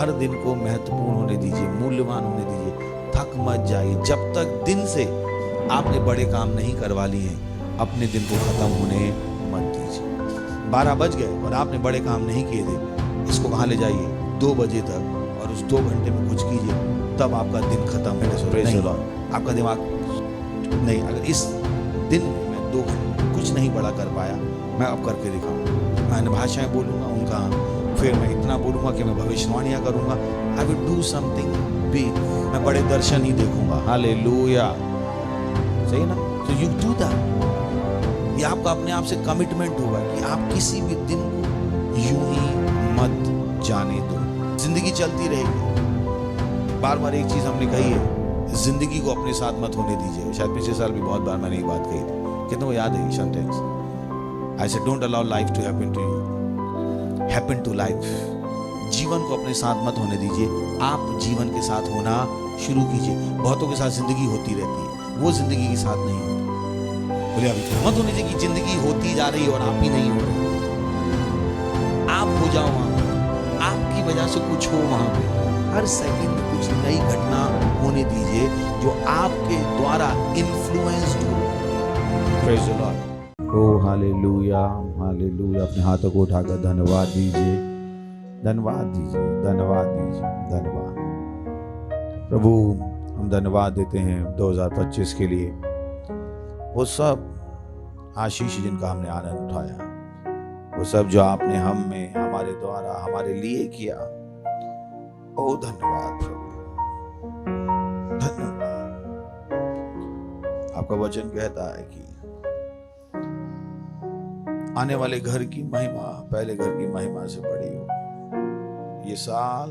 हर दिन को महत्वपूर्ण होने दीजिए, मूल्यवान होने दीजिए। थक मत जाइए। जब तक दिन से आपने बड़े काम नहीं करवा लिए हैं, अपने दिन को खत्म होने मत दीजिए। 12 बज गए और आपने बड़े काम नहीं किए थे, इसको कहाँ ले जाइए 2 बजे तक और उस 2 घंटे में कुछ कीजिए, तब आपका दिन खत्म है। आपका दिमाग नहीं, अगर इस दिन में 2 घंटे कुछ नहीं बड़ा कर पाया, मैं अब करके दिखाऊंगा। मैं भाषाएं बोलूंगा उनका, फिर मैं इतना बोलूंगा कि मैं भविष्यवाणियां करूंगा। I will do something big. मैं बड़े दर्शन ही देखूंगा। हालेलुया, सही ना? तो यू डू दैट। ये आपका अपने आप से कमिटमेंट होगा कि आप किसी भी दिन को यूं ही मत जाने दो। जिंदगी चलती रहेगी। बार बार एक चीज हमने कही है, जिंदगी को अपने साथ मत होने दीजिए। शायद पिछले साल भी बहुत बार मैंने ये बात कही थी, कितनों को याद है ये sentence? I said don't allow life to happen to you, happen to life. जीवन को अपने साथ मत होने दीजिए, आप जीवन के साथ होना शुरू कीजिए। बहुतों के साथ जिंदगी होती रहती है, वो जिंदगी के साथ नहीं होती। बोले अभी मत होने दीजिए कि जिंदगी होती जा रही है और आप ही नहीं हो रहे। आप हो जाओ वहां पर, आपकी वजह से कुछ हो वहां पे। हर सेकंड कुछ नई घटना होने दीजिए जो आपके द्वारा इन्फ्लुएंस्ड हो। Praise the Lord. Oh hallelujah, hallelujah. अपने हाथों को उठाकर धन्यवाद दीजिए, धन्यवाद दीजिए, धन्यवाद दीजिए, धन्यवाद। प्रभु हम धन्यवाद देते हैं 2025 के लिए, वो सब आशीष जिनका हमने आनंद उठाया, वो सब जो आपने हम में हमारे द्वारा हमारे लिए किया। ओ धन्यवाद प्रभु, धन्यवाद। आपका वचन कहता है कि आने वाले घर की महिमा पहले घर की महिमा से बड़ी हो। ये साल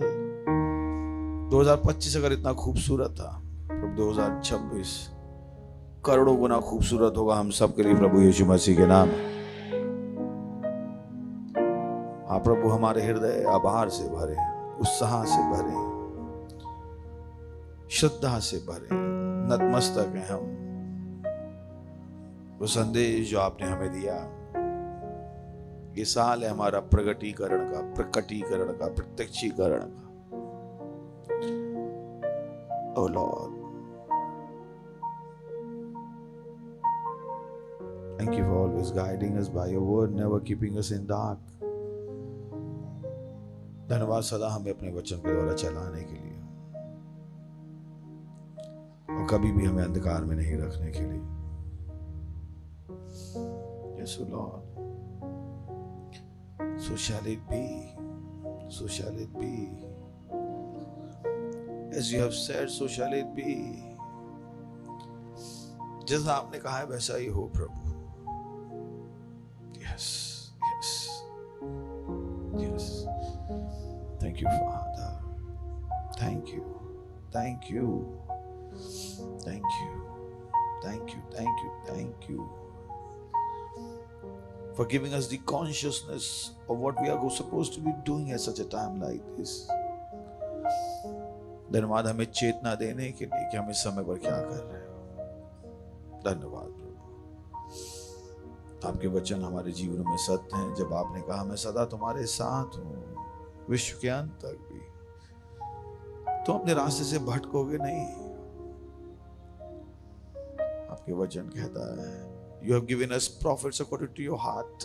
2025 अगर इतना खूबसूरत था, प्रभु 2026 करोड़ों गुना खूबसूरत होगा हम सबके लिए प्रभु यीशु मसीह के नाम। हाँ प्रभु, हमारे हृदय आभार से भरे, उत्साह से भरे, श्रद्धा से भरे, नतमस्तक हैं हम। वो संदेश जो आपने हमें दिया, ये साल है हमारा प्रकटीकरण का, प्रत्यक्षीकरण का। ओ Lord, thank you for always guiding us by your word, never keeping us in dark. धन्यवाद सदा हमें अपने वचन के द्वारा चलाने के लिए और कभी भी हमें अंधकार में नहीं रखने के लिए। Yes, Lord. So shall it be. So shall it be. As you have said, so shall it be. जैसा आपने कहा है वैसा ही हो प्रभु। Yes, yes, yes. Thank you, Father. Thank you, thank you, thank you, thank you, thank you, thank you for giving us the consciousness of what we are supposed to be doing at such a time like this. धन्यवाद हमें चेतना देने के लिए कि हम इस समय पर क्या कर रहे हो। धन्यवाद प्रभु, आपके वचन हमारे जीवन में सत्य हैं। जब आपने कहा मैं सदा तुम्हारे साथ हूं विश्व के अंत तक भी, तो अपने रास्ते से भटकोगे नहीं। आपके वचन कहता है You have given us prophets according to your heart.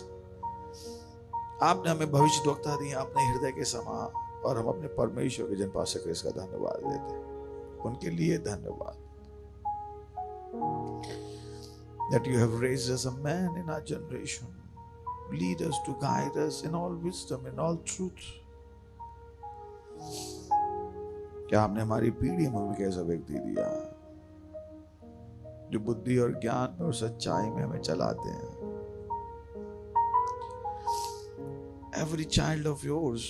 आपने हमें भविष्यद्वक्ता दिए अपने हृदय के समान, और हम अपने परमेश्वर के जन पास इसका धन्यवाद देते हैं। उनके लिए धन्यवाद that you have raised us a man in our generation, lead us to guide us in all wisdom, in all truth. क्या आपने हमारी पीढ़ी में हमें कैसा व्यक्ति दिया जो बुद्धि और ज्ञान में और सच्चाई में हमें चलाते हैं। Every child of yours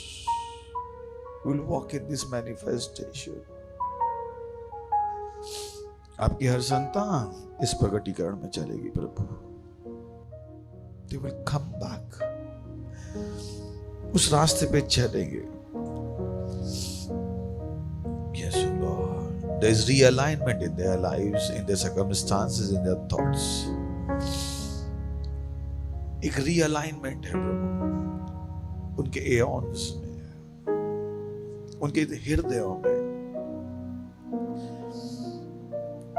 will walk in this manifestation. आपकी हर संतान इस प्रकटीकरण में चलेगी प्रभु। They will come back. उस रास्ते पे चलेंगे। Yes, Lord. There is realignment in their lives, in their circumstances, in their thoughts. एक realignment है प्रभु उनके एओन्स में। उनके हृदयों में,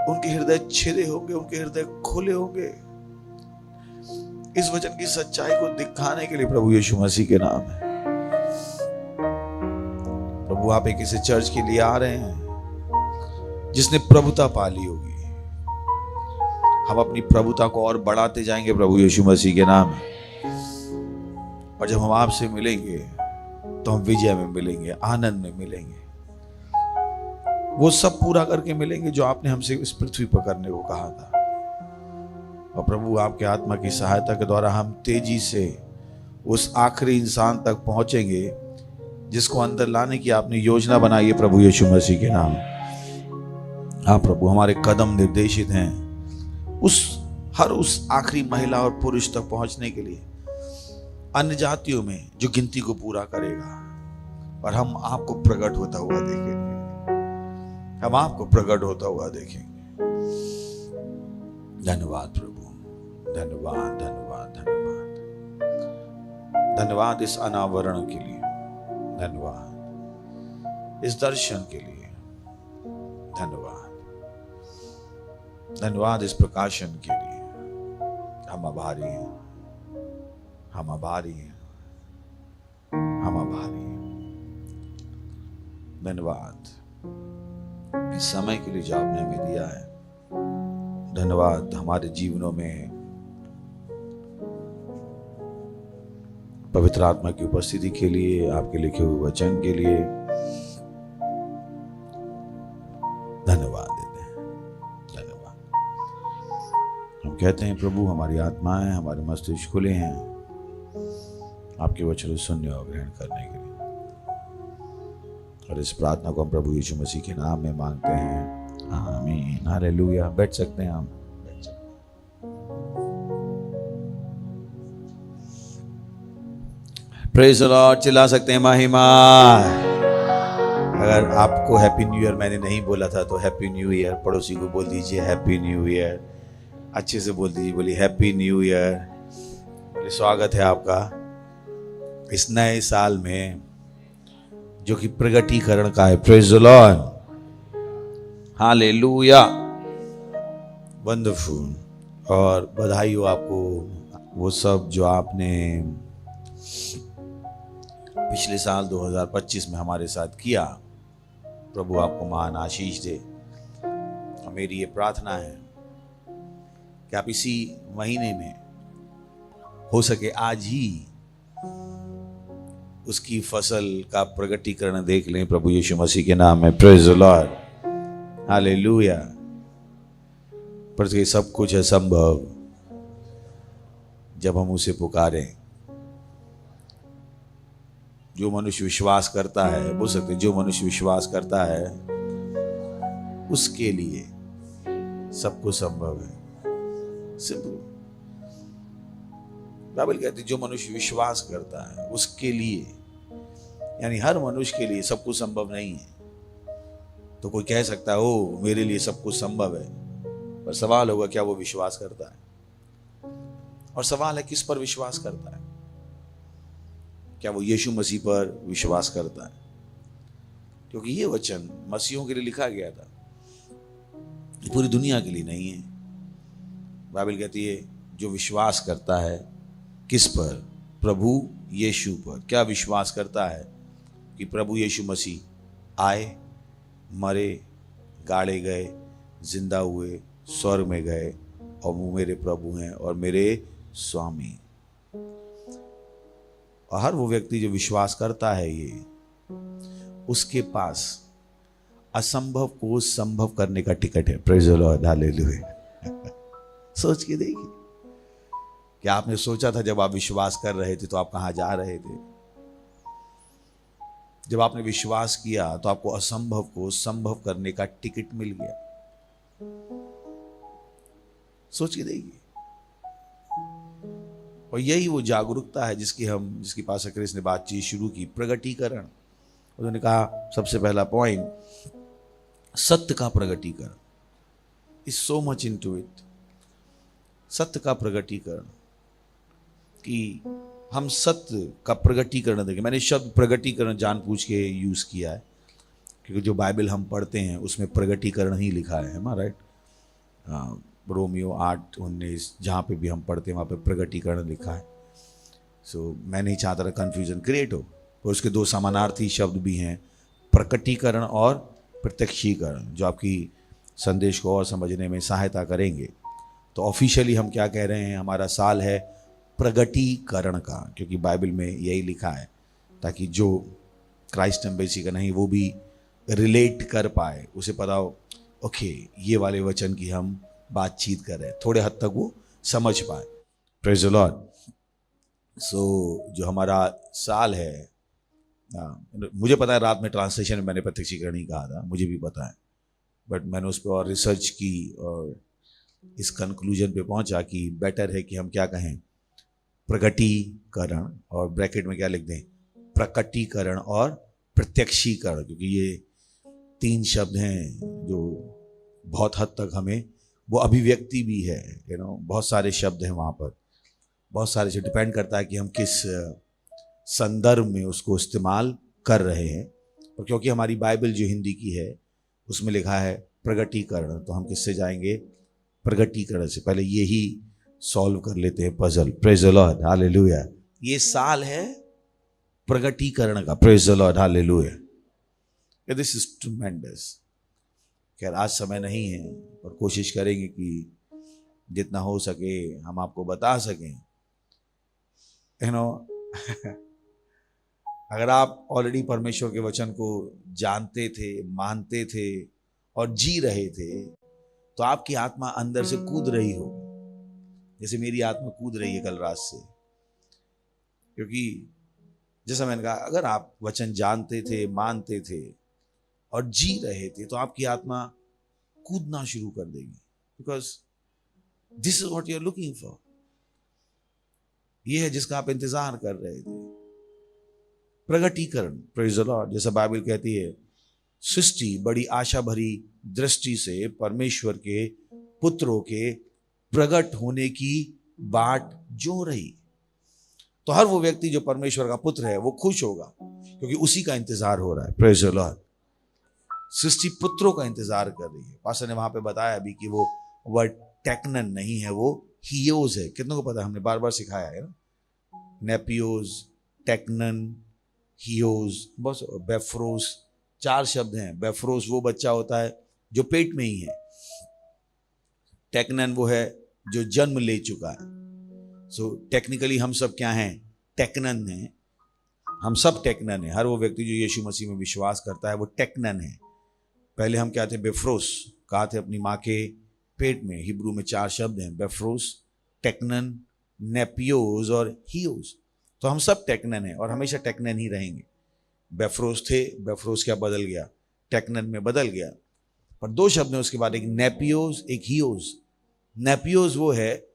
उनके हृदय छिदे होंगे, उनके हृदय खुले होंगे इस वचन की सच्चाई को दिखाने के लिए प्रभु यीशु मसीह के नाम है। प्रभु आप एक ऐसे चर्च के लिए आ रहे हैं जिसने प्रभुता पाली होगी। हम अपनी प्रभुता को और बढ़ाते जाएंगे प्रभु यीशु मसीह के नाम में। और जब हम आपसे मिलेंगे तो हम विजय में मिलेंगे, आनंद में मिलेंगे, वो सब पूरा करके मिलेंगे जो आपने हमसे इस पृथ्वी पर करने को कहा था। और प्रभु आपके आत्मा की सहायता के द्वारा हम तेजी से उस आखिरी इंसान तक पहुंचेंगे जिसको अंदर लाने की आपने योजना बनाई है प्रभु यीशु मसीह के नाम। हाँ प्रभु, हमारे कदम निर्देशित हैं उस आखिरी महिला और पुरुष तक पहुंचने के लिए, अन्य जातियों में जो गिनती को पूरा करेगा। और हम आपको प्रकट होता हुआ देखेंगे, हम आपको प्रकट होता हुआ देखेंगे। धन्यवाद प्रभु, धन्यवाद धन्यवाद धन्यवाद धन्यवाद इस अनावरण के लिए, धन्यवाद इस दर्शन के लिए, धन्यवाद धन्यवाद इस प्रकाशन के लिए। हम आभारी हैं, हम आभारी हैं, हम आभारी हैं। धन्यवाद इस समय के लिए जो आपने हमें दिया है। धन्यवाद हमारे जीवनों में पवित्र आत्मा की उपस्थिति के लिए, आपके लिखे हुए वचन के लिए धन्यवाद देते हैं। धन्यवाद। हम कहते हैं प्रभु, हमारी आत्माएं, हमारे मस्तिष्क खुले हैं आपके वचन सुनने और ग्रहण करने के लिए। और इस प्रार्थना को हम प्रभु यीशु मसीह के नाम में मांगते हैं, आमीन, हालेलुया। बैठ सकते हैं, हम बैठ सकते हैं। प्रेज़ द लॉर्ड, चिल्ला सकते हैं महिमा। अगर आपको हैप्पी न्यू ईयर मैंने नहीं बोला था तो हैप्पी न्यू ईयर। पड़ोसी को बोल दीजिए हैप्पी न्यू ईयर, अच्छे से बोल दीजिए, बोलिए हैप्पी न्यू ईयर। स्वागत है आपका इस नए साल में जो कि प्रगटीकरण का है। Praise the Lord, hallelujah, wonderful. और बधाई हो आपको वो सब जो आपने पिछले साल 2025 में हमारे साथ किया। प्रभु आपको महान आशीष दे। और मेरी ये प्रार्थना है कि आप इसी महीने में हो सके आज ही उसकी फसल का प्रगटीकरण देख लें प्रभु यीशु मसीह के नाम में। Praise the Lord, hallelujah. पर ये सब कुछ है संभव जब हम उसे पुकारें। जो मनुष्य विश्वास करता है, बोल सकते जो मनुष्य विश्वास करता है उसके लिए सब कुछ संभव है। सिंपल। बाइबल कहती है जो मनुष्य विश्वास करता है उसके लिए, यानी हर मनुष्य के लिए सब कुछ संभव नहीं है। तो कोई कह सकता है ओ मेरे लिए सब कुछ संभव है, पर सवाल होगा क्या वो विश्वास करता है? और सवाल है किस पर विश्वास करता है? क्या वो यीशु मसीह पर विश्वास करता है? क्योंकि ये वचन मसीहों के लिए लिखा गया था, पूरी दुनिया के लिए नहीं है। बाइबल कहती है जो विश्वास करता है किस पर? प्रभु यीशु पर। क्या विश्वास करता है? कि प्रभु यीशु मसीह आए, मरे, गाड़े गए, जिंदा हुए, स्वर्ग में गए और वो मेरे प्रभु हैं और मेरे स्वामी। और हर वो व्यक्ति जो विश्वास करता है ये, उसके पास असंभव को संभव करने का टिकट है। Praise the Lord, hallelujah. सोच के देखिए, क्या आपने सोचा था जब आप विश्वास कर रहे थे तो आप कहां जा रहे थे? जब आपने विश्वास किया तो आपको असंभव को संभव करने का टिकट मिल गया। सोच के देखिए। और यही वो जागरूकता है जिसकी पास्टर क्रिस ने बातचीत शुरू की, प्रगटीकरण। उन्होंने कहा सबसे पहला पॉइंट, सत्य का प्रगटीकरण। Is so much into it. सत्य का प्रगटीकरण, कि हम सत्य का प्रगटीकरण देखें। मैंने शब्द प्रगटीकरण जानबूझ के यूज किया है क्योंकि जो बाइबल हम पढ़ते हैं उसमें प्रगटीकरण ही लिखा है ना, राइट। रोमियो 8:19 जहाँ पे भी हम पढ़ते हैं वहाँ पे प्रगटीकरण लिखा है। सो मैं नहीं चाहता था कन्फ्यूजन क्रिएट हो, पर उसके दो समानार्थी शब्द भी हैं, प्रकटीकरण और प्रत्यक्षीकरण, जो आपकी संदेश को और समझने में सहायता करेंगे। तो ऑफिशियली हम क्या कह रहे हैं, हमारा साल है प्रगटीकरण का, क्योंकि बाइबल में यही लिखा है, ताकि जो क्राइस्ट एम्बेसी का नहीं वो भी रिलेट कर पाए, उसे पता हो ओके ये वाले वचन की हम बातचीत कर रहे हैं, थोड़े हद तक वो समझ पाए। Praise the lord. सो जो हमारा साल है, मुझे पता है रात में ट्रांसलेशन में मैंने प्रत्यक्षीकरण ही कहा था, मुझे भी पता है, बट मैंने उस पर और रिसर्च की और इस कंक्लूजन पे पहुंचा कि बेटर है कि हम क्या कहें, प्रगटीकरण, और ब्रैकेट में क्या लिख दें, प्रकटीकरण और प्रत्यक्षीकरण, क्योंकि ये तीन शब्द हैं जो बहुत हद तक हमें वो अभिव्यक्ति भी है, बहुत सारे शब्द हैं वहाँ पर, बहुत सारे से डिपेंड करता है कि हम किस संदर्भ में उसको इस्तेमाल कर रहे हैं। और क्योंकि हमारी बाइबल जो हिंदी की है उसमें लिखा है प्रगटीकरण, तो हम किससे जाएंगे, प्रगटीकरण से। पहले यही सॉल्व कर लेते हैं puzzle. Praise the Lord, hallelujah. ये साल है प्रगटीकरण का। Praise the Lord, hallelujah. This is ट्रेमेंडस। खैर आज समय नहीं है, और कोशिश करेंगे कि जितना हो सके हम आपको बता सकें। अगर आप ऑलरेडी परमेश्वर के वचन को जानते थे, मानते थे और जी रहे थे, तो आपकी आत्मा अंदर से कूद रही हो, जैसे मेरी आत्मा कूद रही है कल रात से। क्योंकि जैसा मैंने कहा, अगर आप वचन जानते थे, मानते थे और जी रहे थे, तो आपकी आत्मा कूदना शुरू कर देगी, because this is what you are looking for. ये है जिसका आप इंतजार कर रहे थे, प्रगटीकरण। Praise the lord. जैसा बाइबल कहती है, सृष्टि बड़ी आशा भरी दृष्टि से परमेश्वर के पुत्रों के प्रकट होने की बाट जो रही। तो हर वो व्यक्ति जो परमेश्वर का पुत्र है वो खुश होगा, क्योंकि उसी का इंतजार हो रहा है। Praise the Lord. सृष्टि पुत्रों का इंतजार कर रही है। पास्टर ने वहां पे बताया अभी कि वो वर्ड टेक्नन नहीं है, वो हियोज है। कितनों को पता है, हमने बार बार सिखाया है ना, नेपियोज, टेक्नन, हियोज, बस बेफ्रोस, 4 शब्द हैं। बेफ्रोस वो बच्चा होता है जो पेट में ही है, टेक्नन वो है जो जन्म ले चुका है। सो टेक्निकली हम सब क्या हैं, टेक्नन हैं। हम सब टेक्नन है। हर वो व्यक्ति जो यीशु मसीह में विश्वास करता है वो टेक्नन है। पहले हम क्या थे, बेफ्रोस, कहा थे अपनी माँ के पेट में। हिब्रू में 4 शब्द हैं, बेफ्रोस, टेक्नन, नेपियोज और हियोज। तो हम सब टेक्नन है और हमेशा टेक्नन ही रहेंगे। बेफ्रोस थे, बेफ्रोस क्या बदल गया, टेक्नन में बदल गया। पर 2 शब्द हैं उसके बाद, एक नेपियोज, एक हियोज। नेपियोज वो है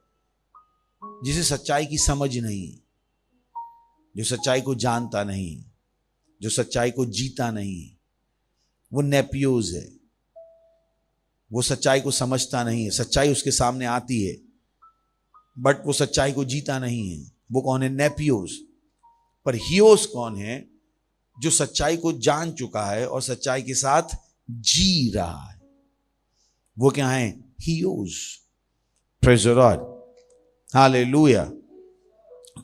जिसे सच्चाई की समझ नहीं, जो सच्चाई को जानता नहीं, जो सच्चाई को जीता नहीं, वो नेपियोज है। वो सच्चाई को समझता नहीं है, सच्चाई उसके सामने आती है बट वो सच्चाई को जीता नहीं है। वो कौन है, नेपियोज। पर हियोज कौन है, जो सच्चाई को जान चुका है और सच्चाई के साथ जी रहा है, वो क्या है, हियोज। Praise the Lord, hallelujah.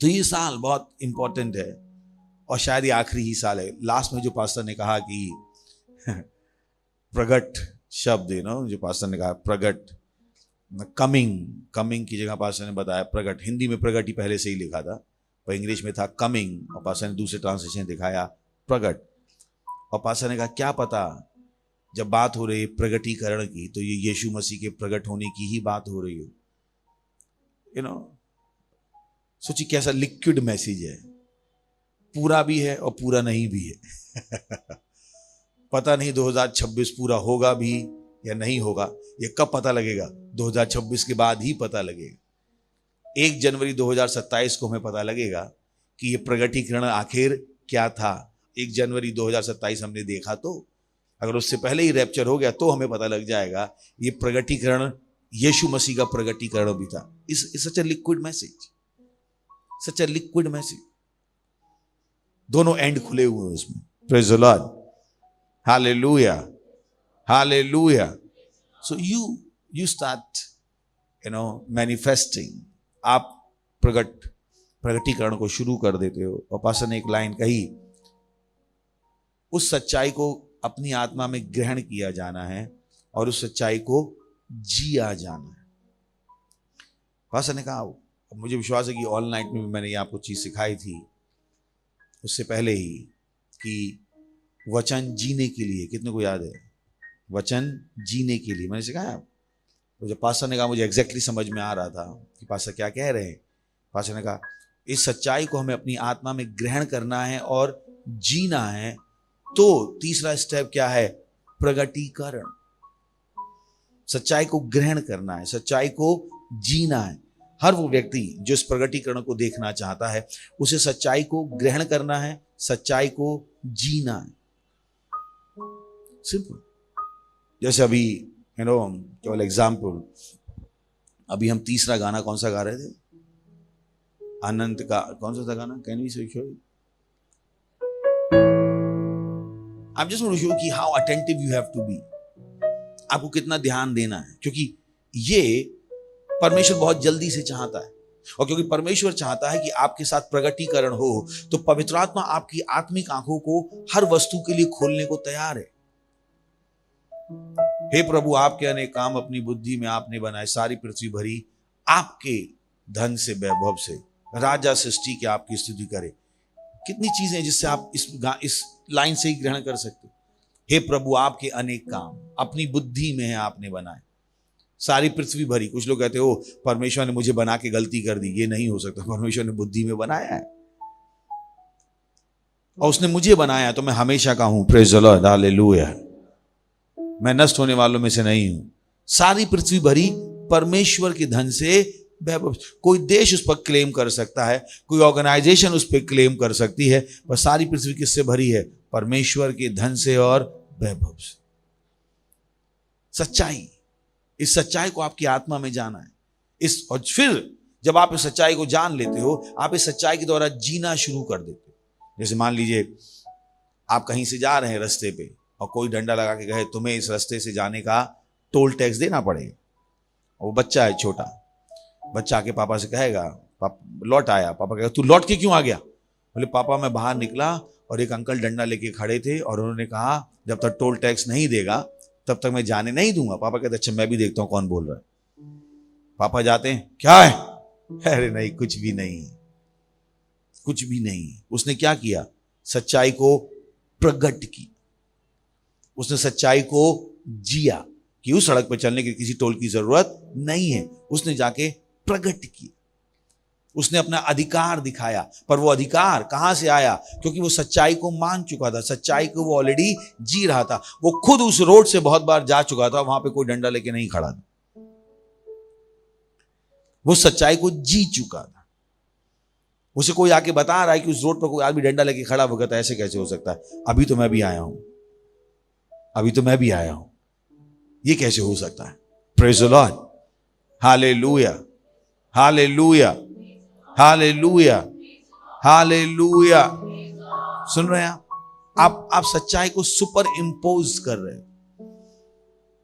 तो ये साल बहुत इंपॉर्टेंट है और शायद ये आखिरी ही साल है। लास्ट में जो पास्टर ने कहा कि प्रगट शब्द, जो पास्टर ने कहा प्रगट, कमिंग की जगह पास्टर ने बताया प्रगट। हिंदी में प्रगट ही पहले से ही लिखा था, पर इंग्लिश में था कमिंग, और पास्टर ने दूसरे ट्रांसलेशन दिखाया प्रगट। और पास्टर ने कहा क्या पता जब बात हो रही है प्रगटीकरण की, तो ये यीशु मसीह के प्रगट होने की ही बात हो रही हो। सोचिए कैसा लिक्विड मैसेज है, पूरा भी है और पूरा नहीं भी है। पता नहीं 2026 पूरा होगा भी या नहीं होगा, ये कब पता लगेगा, 2026 के बाद ही पता लगेगा। 1 जनवरी 2027 को हमें पता लगेगा कि ये प्रगटीकरण आखिर क्या था। 1 जनवरी 2027 हमने देखा, तो अगर उससे पहले ही रैप्चर हो गया तो हमें पता लग जाएगा ये प्रगटीकरण यीशु मसीह का प्रगटीकरण भी था। इस such a liquid message, such a liquid message. दोनों एंड खुले हुए हैं उसमें। Praise the Lord, hallelujah, hallelujah. So you start manifesting. आप प्रगटीकरण को शुरू कर देते हो। और पास्टर ने एक लाइन कही, उस सच्चाई को अपनी आत्मा में ग्रहण किया जाना है और उस सच्चाई को जिया जाना है। पास्टर ने कहा, मुझे विश्वास है कि ऑल नाइट में भी मैंने ये आपको चीज सिखाई थी उससे पहले ही, कि वचन जीने के लिए, कितने को याद है, वचन जीने के लिए मैंने सिखाया। तो जब पास्टर ने कहा, मुझे एग्जैक्टली समझ में आ रहा था कि पास्टर क्या कह रहे हैं। पास्टर ने कहा, इस सच्चाई को हमें अपनी आत्मा में ग्रहण करना है और जीना है। तो तीसरा स्टेप क्या है? प्रगटीकरण। सच्चाई को ग्रहण करना है, सच्चाई को जीना है। हर वो व्यक्ति जो इस प्रगटीकरण को देखना चाहता है, उसे सच्चाई को ग्रहण करना है, सच्चाई को जीना है। सिंपल। जैसे अभी केवल एग्जाम्पल, अभी हम तीसरा गाना कौन सा गा रहे थे? अनंत का कौन सा था गाना? Can we show? I am just want to show कि how attentive you have to be. आपको कितना ध्यान देना है, क्योंकि ये परमेश्वर बहुत जल्दी से चाहता है। और क्योंकि परमेश्वर चाहता है कि आपके साथ प्रगटीकरण हो, तो पवित्र आत्मा आपकी आत्मिक आंखों को हर वस्तु के लिए खोलने को तैयार है। हे प्रभु, आपके अनेक काम अपनी बुद्धि में आपने बनाए, सारी पृथ्वी भरी आपके धन से, वैभव से, राजा सृष्टि के आपकी स्तुति करे। कितनी चीजें जिससे आप इस लाइन से ही ग्रहण कर सकते हो। हे प्रभु, आपके अनेक काम अपनी बुद्धि में है आपने बनाए, सारी पृथ्वी भरी। कुछ लोग कहते हो परमेश्वर ने मुझे बना के गलती कर दी। ये नहीं हो सकता। परमेश्वर ने बुद्धि में बनाया है और उसने मुझे बनाया, तो मैं हमेशा का हूं। Praise the Lord, hallelujah. मैं नष्ट होने वालों में से नहीं हूं। सारी पृथ्वी भरी परमेश्वर के धन से वैभव। कोई देश उस पर क्लेम कर सकता है, कोई ऑर्गेनाइजेशन उस पर क्लेम कर सकती है, पर सारी पृथ्वी किससे भरी है? परमेश्वर के धन से और वैभव से। सच्चाई, इस सच्चाई को आपकी आत्मा में जाना है। और फिर जब आप इस सच्चाई को जान लेते हो, आप इस सच्चाई के द्वारा जीना शुरू कर देते हो। जैसे मान लीजिए आप कहीं से जा रहे हैं रास्ते पे, और कोई डंडा लगा के कहे तुम्हें इस रास्ते से जाने का टोल टैक्स देना पड़ेगा। वो बच्चा है छोटा, बच्चा आके पापा से कहेगा, लौट आया। पापा कहेगा तू लौट के क्यों आ गया? बोले पापा मैं बाहर निकला और एक अंकल डंडा लेके खड़े थे और उन्होंने कहा जब तक टोल टैक्स नहीं देगा तब तक मैं जाने नहीं दूंगा। पापा कहते अच्छा मैं भी देखता हूं कौन बोल रहा है। पापा जाते हैं, क्या है? अरे नहीं, कुछ भी नहीं, कुछ भी नहीं। उसने क्या किया? सच्चाई को प्रकट की। उसने सच्चाई को जिया कि उस सड़क पर चलने की किसी टोल की जरूरत नहीं है। उसने जाके प्रकट किया, उसने अपना अधिकार दिखाया। पर वो अधिकार कहां से आया? क्योंकि वो सच्चाई को मान चुका था, सच्चाई को वो ऑलरेडी जी रहा था। वो खुद उस रोड से बहुत बार जा चुका था, वहां पे कोई डंडा लेके नहीं खड़ा था। वो सच्चाई को जी चुका था। उसे कोई आके बता रहा है कि उस रोड पर कोई आदमी डंडा लेके खड़ा होगा, तो ऐसे कैसे हो सकता है? अभी तो मैं भी आया हूं, अभी तो मैं भी आया हूं, ये कैसे हो सकता है? Praise the Lord, hallelujah, hallelujah, hallelujah, hallelujah. सुन रहे हैं आप सच्चाई को सुपर इंपोज कर रहे हो,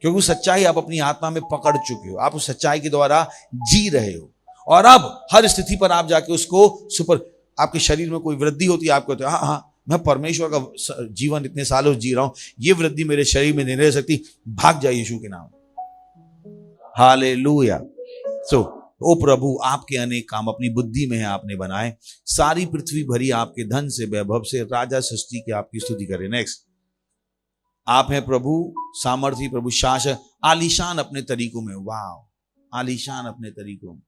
क्योंकि सच्चाई आप अपनी आत्मा में पकड़ चुके हो। आप उस सच्चाई के द्वारा जी रहे हो, और अब हर स्थिति पर आप जाके उसको सुपर। आपके शरीर में कोई वृद्धि होती है, आप कहते हो हाँ हाँ मैं परमेश्वर का जीवन इतने सालों जी रहा हूं, ये वृद्धि मेरे शरीर में नहीं रह सकती, भाग जाए यीशु के नाम। हालेलुया। सो ओ प्रभु, आपके अनेक काम अपनी बुद्धि में है आपने बनाए, सारी पृथ्वी भरी आपके धन से, वैभव से, राजा सृष्टि की आपकी स्तुति करें। नेक्स्ट, आप हैं प्रभु सामर्थी, प्रभु शासक, आलीशान अपने तरीकों में। वाह, आलीशान अपने तरीकों में।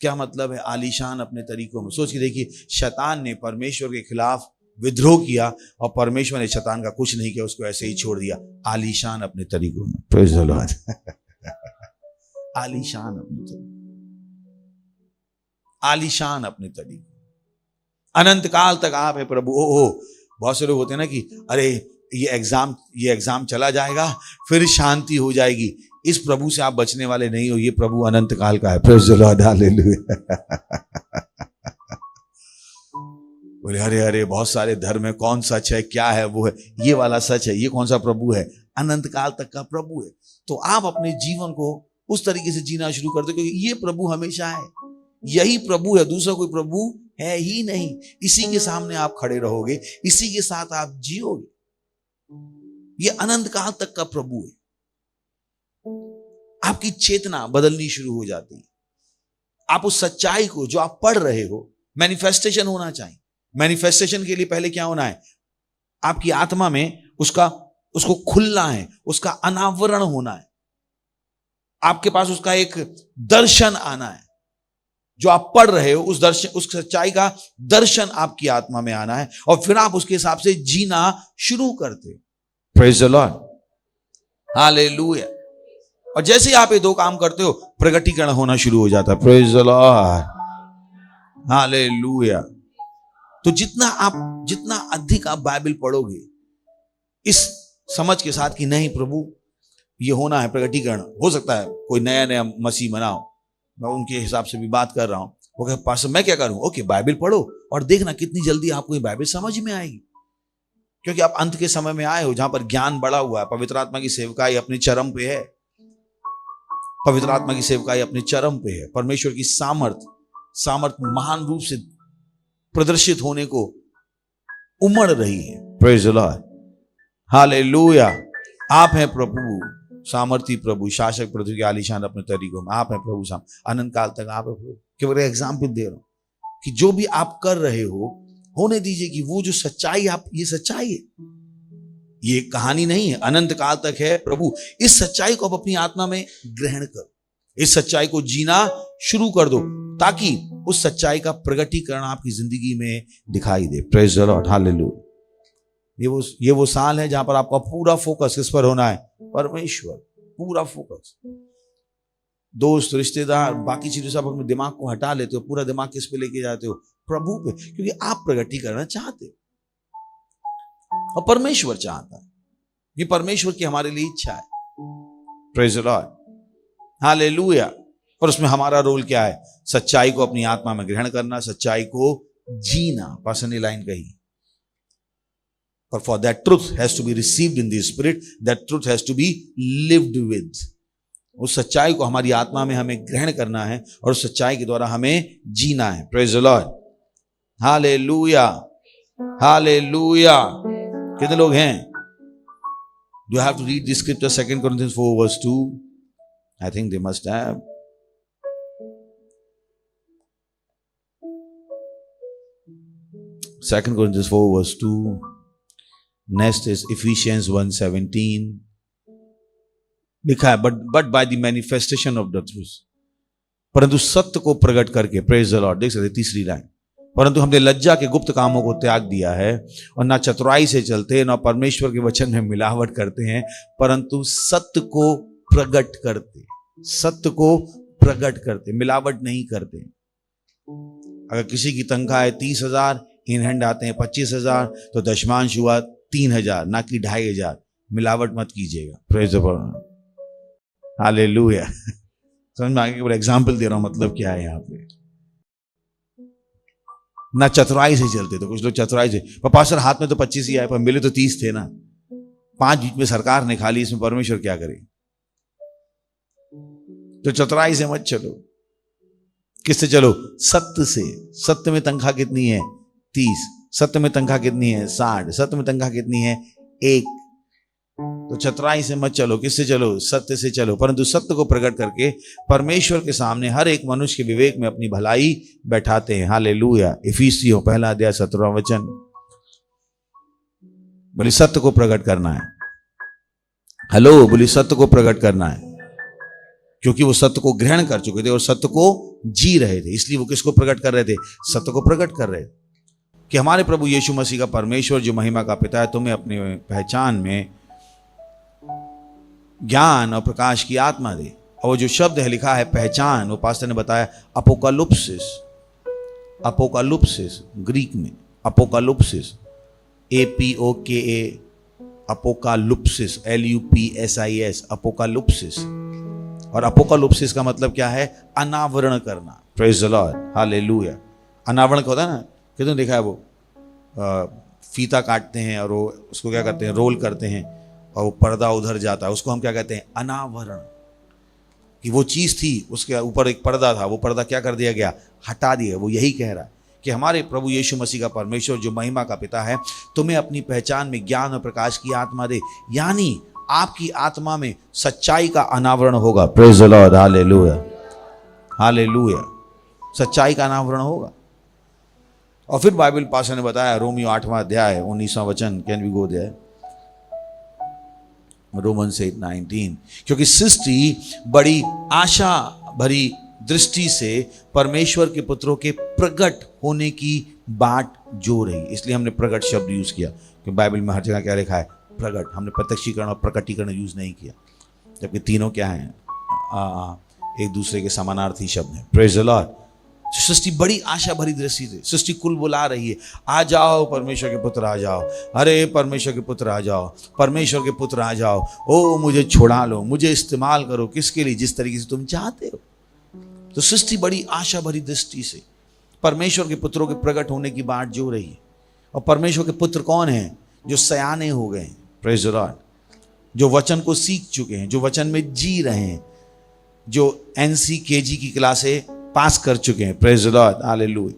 क्या मतलब है आलीशान अपने तरीकों में? सोच के देखिए, शैतान ने परमेश्वर के खिलाफ विद्रोह किया और परमेश्वर ने शैतान का कुछ नहीं किया, उसको ऐसे ही छोड़ दिया। आलीशान अपने तरीकों में। Praise the Lord. आलीशान अपने तरीकों, आलीशान अपने तरीकों। अनंत काल तक आप है प्रभु। ओ बहुत से लोग होते हैं ना कि अरे ये एग्जाम चला जाएगा फिर शांति हो जाएगी। इस प्रभु से आप बचने वाले नहीं हो, ये प्रभु अनंत काल का है। Praise the Lord, hallelujah. बोले अरे अरे बहुत सारे धर्म है, कौन सच है, क्या है, वो है, ये वाला सच है, ये कौन सा प्रभु है, अनंत काल तक का प्रभु है। तो आप अपने जीवन को उस तरीके से जीना शुरू कर दो, क्योंकि ये प्रभु हमेशा है, यही प्रभु है, दूसरा कोई प्रभु है ही नहीं। इसी के सामने आप खड़े रहोगे, इसी के साथ आप जियोगे। ये अनंत काल तक का प्रभु है। आपकी चेतना बदलनी शुरू हो जाती है। आप उस सच्चाई को जो आप पढ़ रहे हो, मैनिफेस्टेशन होना चाहिए। मैनिफेस्टेशन के लिए पहले क्या होना है? आपकी आत्मा में उसको खुलना है, उसका अनावरण होना है, आपके पास उसका एक दर्शन आना है। जो आप पढ़ रहे हो उस दर्शन, उस सच्चाई का दर्शन आपकी आत्मा में आना है, और फिर आप उसके हिसाब से जीना शुरू करते हो। Praise the Lord, hallelujah. और जैसे ही आप ये दो काम करते हो, प्रगटीकरण होना शुरू हो जाता है। Praise the Lord, hallelujah. तो जितना अधिक आप बाइबल पढ़ोगे, इस समझ के साथ कि नहीं प्रभु ये होना है, प्रगटीकरण हो सकता है। कोई नया मसीह बनाओ, मैं उनके हिसाब से भी बात कर रहा हूं, वो कहे पास्टर मैं क्या करूं? ओके, बाइबल पढ़ो और देखना कितनी जल्दी आपको ये बाइबल समझ में आएगी, क्योंकि आप अंत के समय में आए हो जहां पर ज्ञान बढ़ा हुआ है। पवित्र आत्मा की सेवकाई अपने चरम पे है, पवित्र आत्मा की सेवकाई अपने चरम पे है। परमेश्वर की सामर्थ महान रूप से प्रदर्शित होने को उमड़ रही है। Praise the Lord, hallelujah. आप हैं प्रभु, सामर्थी प्रभु, शासक पृथ्वी के आलीशान अपने तरीकों में। आप हैं प्रभु, अनंत काल तक आप हैं प्रभु। केवल एग्जाम्पल दे रहा हूं कि जो भी आप कर रहे हो, होने दीजिए कि वो जो सच्चाई आप, ये सच्चाई है, ये कहानी नहीं है, अनंत काल तक है प्रभु। इस सच्चाई को आप अपनी आत्मा में ग्रहण करो, इस सच्चाई को जीना शुरू कर दो, ताकि उस सच्चाई का प्रगटीकरण आपकी जिंदगी में दिखाई दे। Praise the Lord, hallelujah. ये वो साल है जहां पर आपका पूरा फोकस किस पर होना है? परमेश्वर, पूरा फोकस। दोस्त, रिश्तेदार, बाकी चीजों से आप अपने दिमाग को हटा लेते हो, पूरा दिमाग किस पे लेके जाते हो? प्रभु पे, क्योंकि आप प्रगति करना चाहते हो और परमेश्वर चाहता है। ये परमेश्वर की हमारे लिए इच्छा है। Praise the Lord, hallelujah. और उसमें हमारा रोल क्या है? सच्चाई को अपनी आत्मा में ग्रहण करना, सच्चाई को जीना। पर्सनल लाइन कही, but for that truth has to be received in the spirit, that truth has to be lived with. उस सच्चाई को हमारी आत्मा में हमें ग्रहण करना है और उस सच्चाई के द्वारा हमें जीना है। Praise the Lord, hallelujah, hallelujah. कितने लोग हैं? Do you have to read the scripture 2 Corinthians 4 verse 2? I think they must have. Second Corinthians 4 verse 2. Next is Ephesians 1:17. लिखा है, but by the manifestation of the truth, परंतु सत्य को प्रकट करके। प्रेज द लॉर्ड, देख सकते तीसरी लाइन, परंतु हमने लज्जा के गुप्त कामों को त्याग दिया है और ना चतुराई से चलते हैं, ना परमेश्वर के वचन में मिलावट करते हैं, परंतु सत्य को प्रकट करते। सत्य को प्रकट करते, मिलावट नहीं करते। अगर किसी की तनख्वाह है 30,000, इन हैंड आते हैं 25,000, तो दशमांश हुआ 3,000, ना कि 2,500। मिलावट मत कीजिएगा। Praise the Lord, hallelujah. समझ में आगे? एग्जाम्पल दे रहा हूं, मतलब क्या है यहाँ पे। ना चतुराई से चलते, तो कुछ लोग चतुराई से, पास्टर हाथ में तो 25 ही आए, पर मिले तो 30 थे ना, 5 बीच में सरकार ने खा ली, इसमें परमेश्वर क्या करे? तो चतुराई से मत चलो। किससे चलो? सत्य से। सत्य में तनख्वाह कितनी है? 30। सत्य में तनख्वाह कितनी है? 60। सत्य में तनख्वाह कितनी है? 1। तो चतुराई से मत चलो। किससे चलो? सत्य से चलो। परंतु सत्य को प्रकट करके परमेश्वर के सामने हर एक मनुष्य के विवेक में अपनी भलाई बैठाते हैं। हालेलुया। इफिसियों 1 अध्याय 17वां वचन। बोली सत्य को प्रकट करना है। हेलो, बोली सत्य को प्रकट करना है, क्योंकि वो सत्य को ग्रहण कर चुके थे और सत्य को जी रहे थे। इसलिए वो किसको प्रकट कर रहे थे? सत्य को प्रकट कर रहे थे कि हमारे प्रभु यीशु मसीह का परमेश्वर जो महिमा का पिता है, तुम्हें अपनी पहचान में ज्ञान और प्रकाश की आत्मा दे। और वो जो शब्द है लिखा है पहचान, वो पास्टर ने बताया अपोकालुप्सिस। अपोकालुप्सिस ग्रीक में अपोकालुप्सिस, APOKA, अपोकालुप्सिस, LUPSIS, अपोकालुप्सिस। और अपोकालुप्सिस का मतलब क्या है? अनावरण करना। Praise the Lord, hallelujah. अनावरण क्या होता है ना, कितने देखा है वो? फीता काटते हैं और वो उसको क्या करते हैं, रोल करते हैं और वो पर्दा उधर जाता है, उसको हम क्या कहते हैं, अनावरण। कि वो चीज़ थी, उसके ऊपर एक पर्दा था, वो पर्दा क्या कर दिया गया, हटा दिया। वो यही कह रहा है कि हमारे प्रभु यीशु मसीह का परमेश्वर जो महिमा का पिता है, तुम्हें अपनी पहचान में ज्ञान और प्रकाश की आत्मा दे, यानी आपकी आत्मा में सच्चाई का अनावरण होगा। Praise the Lord, hallelujah, hallelujah. सच्चाई का अनावरण होगा। और फिर बाइबल पास्टर ने बताया, रोमियो 8वां अध्याय 19वां वचन, can we go there, Romans 8:19, क्योंकि सृष्टि बड़ी आशा भरी दृष्टि से परमेश्वर के पुत्रों के प्रकट होने की बाट जो रही। इसलिए हमने प्रकट शब्द यूज किया, क्योंकि बाइबल में हर जगह क्या लिखा है, प्रकट। हमने प्रत्यक्षीकरण और प्रकटीकरण यूज नहीं किया, जबकि तीनों क्या हैं, एक दूसरे के समानार्थी शब्द हैं। Praise the Lord. सृष्टि बड़ी आशा भरी दृष्टि से, सृष्टि कुल बुला रही है, आ जाओ परमेश्वर के पुत्र आ जाओ, अरे परमेश्वर के पुत्र आ जाओ, परमेश्वर के पुत्र आ जाओ, ओ मुझे छुड़ा लो, मुझे इस्तेमाल करो, किसके लिए, जिस तरीके से तुम चाहते हो। तो सृष्टि बड़ी आशा भरी दृष्टि से परमेश्वर के पुत्रों के प्रकट होने की बाट जो रही है। और परमेश्वर के पुत्र कौन हैं, जो सयाने हो गए हैं, प्रेज द लॉर्ड, जो वचन को सीख चुके हैं, जो वचन में जी रहे हैं, जो NCKG की क्लासें पास कर चुके हैं। Praise the Lord, hallelujah.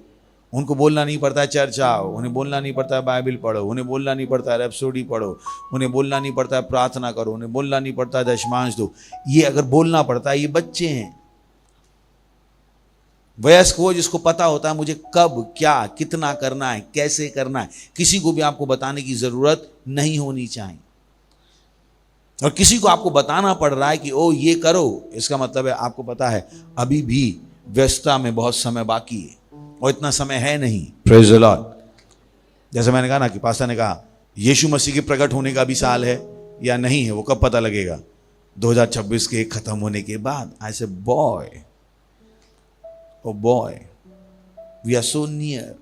उनको बोलना नहीं पड़ता है चर्च आओ, उन्हें बोलना नहीं पड़ता है बाइबल पढ़ो, उन्हें बोलना नहीं पड़ता है रैप्सोडी पढ़ो, उन्हें बोलना नहीं पड़ता है प्रार्थना करो, उन्हें बोलना नहीं पड़ता है दशमांश दो। ये अगर बोलना पड़ता है, ये बच्चे हैं। वयस्क वो जिसको पता होता है मुझे कब क्या कितना करना है, कैसे करना है, किसी को भी आपको बताने की जरूरत नहीं होनी चाहिए। और किसी को आपको बताना पड़ रहा है कि ओ ये करो, इसका मतलब है आपको पता है अभी भी व्यस्तता में बहुत समय बाकी है और इतना समय है नहीं। Praise the Lord. जैसे मैंने कहा ना कि पास्टर ने कहा यीशु मसीह के प्रकट होने का भी साल है या नहीं है, वो कब पता लगेगा, 2026 के खत्म होने के बाद। I say boy, oh boy, we are so near,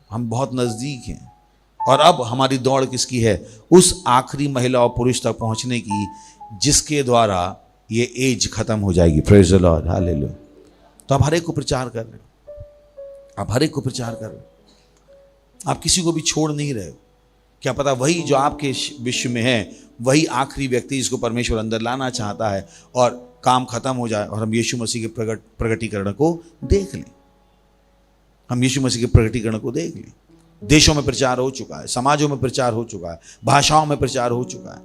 हम बहुत नजदीक हैं। और अब हमारी दौड़ किसकी है, उस आखिरी महिला और पुरुष तक पहुंचने की जिसके द्वारा ये एज खत्म हो जाएगी। Praise the Lord, hallelujah. तो आप हर एक को प्रचार कर रहे हो, आप हर एक को प्रचार कर रहे हो, आप किसी को भी छोड़ नहीं रहे हो। क्या पता वही जो आपके विश्व में है वही आखिरी व्यक्ति जिसको परमेश्वर अंदर लाना चाहता है और काम खत्म हो जाए और हम यीशु मसीह के प्रकटीकरण को देख लें, हम यीशु मसीह के प्रकटीकरण को देख लें। देशों में प्रचार हो चुका है, समाजों में प्रचार हो चुका है, भाषाओं में प्रचार हो चुका है,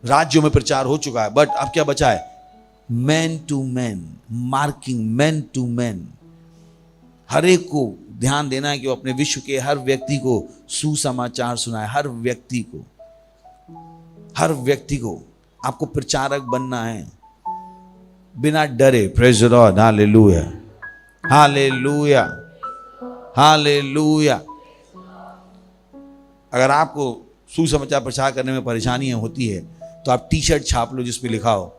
राज्यों में प्रचार हो चुका है। बट अब क्या बचा है, man to man marking, man to man. हर एक को ध्यान देना है कि वो अपने विश्व के हर व्यक्ति को सुसमाचार सुनाए। हर व्यक्ति को, हर व्यक्ति को आपको प्रचारक बनना है बिना डरे। Praise the Lord, hallelujah, hallelujah, hallelujah. अगर आपको सुसमाचार प्रचार करने में परेशानियां होती है तो आप टी-शर्ट छाप लो जिस पे लिखा हो,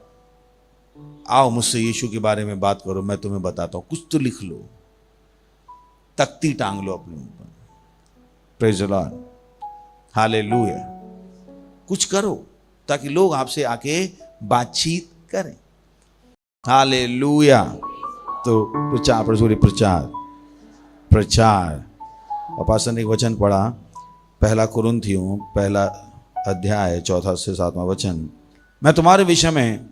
आओ मुझसे यीशु के बारे में बात करो, मैं तुम्हें बताता हूं। कुछ तो लिख लो, तख्ती टांग लो अपने ऊपर। Praise the Lord, hallelujah. कुछ करो ताकि लोग आपसे आके बातचीत करें। हालेलुया। तो प्रचार, प्रचार, प्रचार। और पास्टर ने एक वचन पढ़ा, पहला कुरिन्थियों 1 अध्याय 4 से 7वां वचन। मैं तुम्हारे विषय में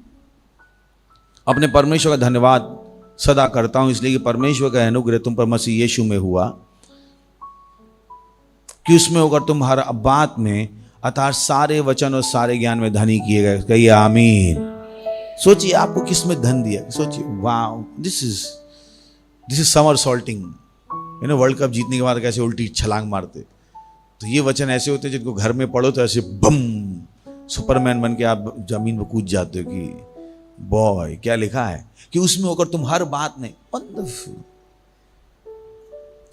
अपने परमेश्वर का धन्यवाद सदा करता हूं, इसलिए कि परमेश्वर का अनुग्रह तुम पर मसीह यीशु में हुआ, कि उसमें होकर तुम हर बात में अर्थात सारे वचन और सारे ज्ञान में धनी किए गए। कहिए आमीन। सोचिए आपको किस में धन दिया, सोचिए। Wow, this is summer salting. You know, world cup जीतने के बाद कैसे उल्टी छलांग मारते, तो ये वचन ऐसे होते हैं जिनको घर में पढ़ो तो ऐसे बम सुपरमैन बन के आप जमीन पर कूद जाते हो कि बॉय क्या लिखा है, कि उसमें होकर तुम हर बात में,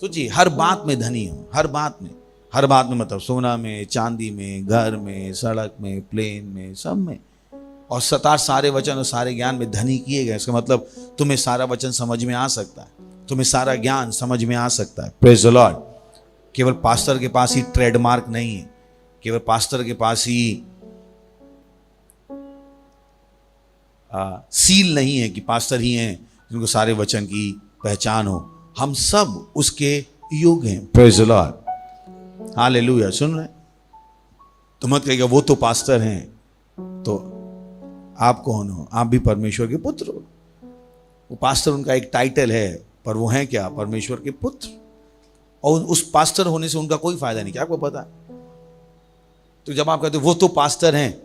सोचिए हर बात में धनी हो। हर बात में, हर बात में मतलब सोना में, चांदी में, घर में, सड़क में, प्लेन में, सब में। और सारे वचन और सारे ज्ञान में धनी किए गए। इसका मतलब तुम्हें सारा वचन समझ में आ सकता है, तुम्हें सारा ज्ञान समझ में आ सकता है। Praise the Lord. केवल पास्टर के पास ही ट्रेडमार्क नहीं है, केवल पास्टर के पास ही सील नहीं है कि पास्टर ही हैं जिनको सारे वचन की पहचान हो। हम सब उसके योग्य हैं। Praise the Lord, hallelujah. सुन रहे? तो मत कहिएगा वो तो पास्टर हैं, तो आप कौन हो? आप भी परमेश्वर के पुत्र हो। वो पास्टर उनका एक टाइटल है, पर वो हैं क्या? परमेश्वर के पुत्र। और उस पास्टर होने से उनका कोई फायदा नहीं। क्या आपको पता है? तो जब आप कहते हो वो तो पास्टर हैं,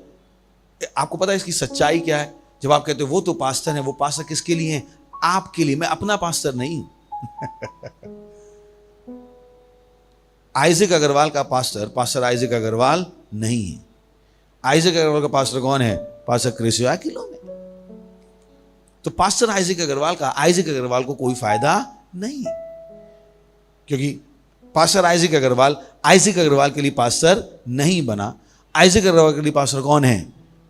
आपको पता है इसकी सच्चाई क्या है? जब आप कहते हो वो तो पास्टर हैं, वो पास्टर किसके लिए हैं? आपके लिए। मैं अपना पास्टर नहीं हूं। आइजक अग्रवाल का पास्टर आइजक अग्रवाल नहीं है। आइजक अग्रवाल का पास्टर कौन है? पास्टर क्रिस याकिलो में। तो पास्टर आइजक अग्रवाल को कोई फायदा नहीं, क्योंकि पास्टर आइजक अग्रवाल के लिए पास्टर नहीं बना। आइजक अग्रवाल के लिए पास्टर कौन है?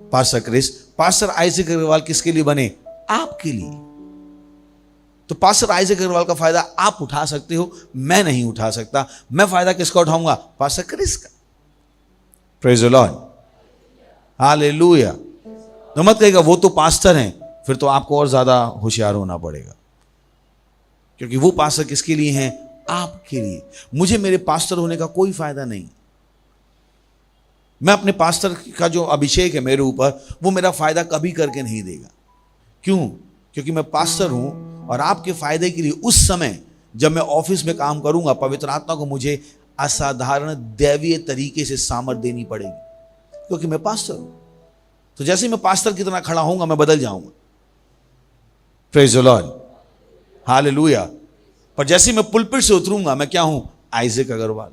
Pastor Chris. Pastor Isaac Agarwal किसके लिए बने? आपके लिए। तो पास्टर आइजक अग्रवाल का फायदा आप उठा सकते हो, मैं नहीं उठा सकता। मैं फायदा किसका उठाऊंगा? पास्टर क्रिस का। Praise the Lord, hallelujah. तो मत कहिएगा वो तो पास्टर हैं, फिर तो आपको और ज्यादा होशियार होना पड़ेगा, क्योंकि वो पास्टर किसके लिए हैं? आपके लिए। मुझे मेरे पास्टर होने का कोई फायदा नहीं। मैं अपने पास्टर का जो अभिषेक है मेरे ऊपर, वो मेरा फायदा कभी करके नहीं देगा। क्यों? क्योंकि मैं पास्टर हूं, और आपके फायदे के लिए उस समय जब मैं ऑफिस में काम करूंगा, पवित्र आत्मा को मुझे असाधारण दैवीय तरीके से सामर्थ देनी पड़ेगी, क्योंकि मैं पास्टर हूं। तो जैसे मैं पास्टर की तरह खड़ा होऊंगा, मैं बदल जाऊंगा। Praise the Lord, hallelujah. पर जैसे मैं पुलपिट से उतरूंगा, मैं क्या हूं? आइजक अग्रवाल,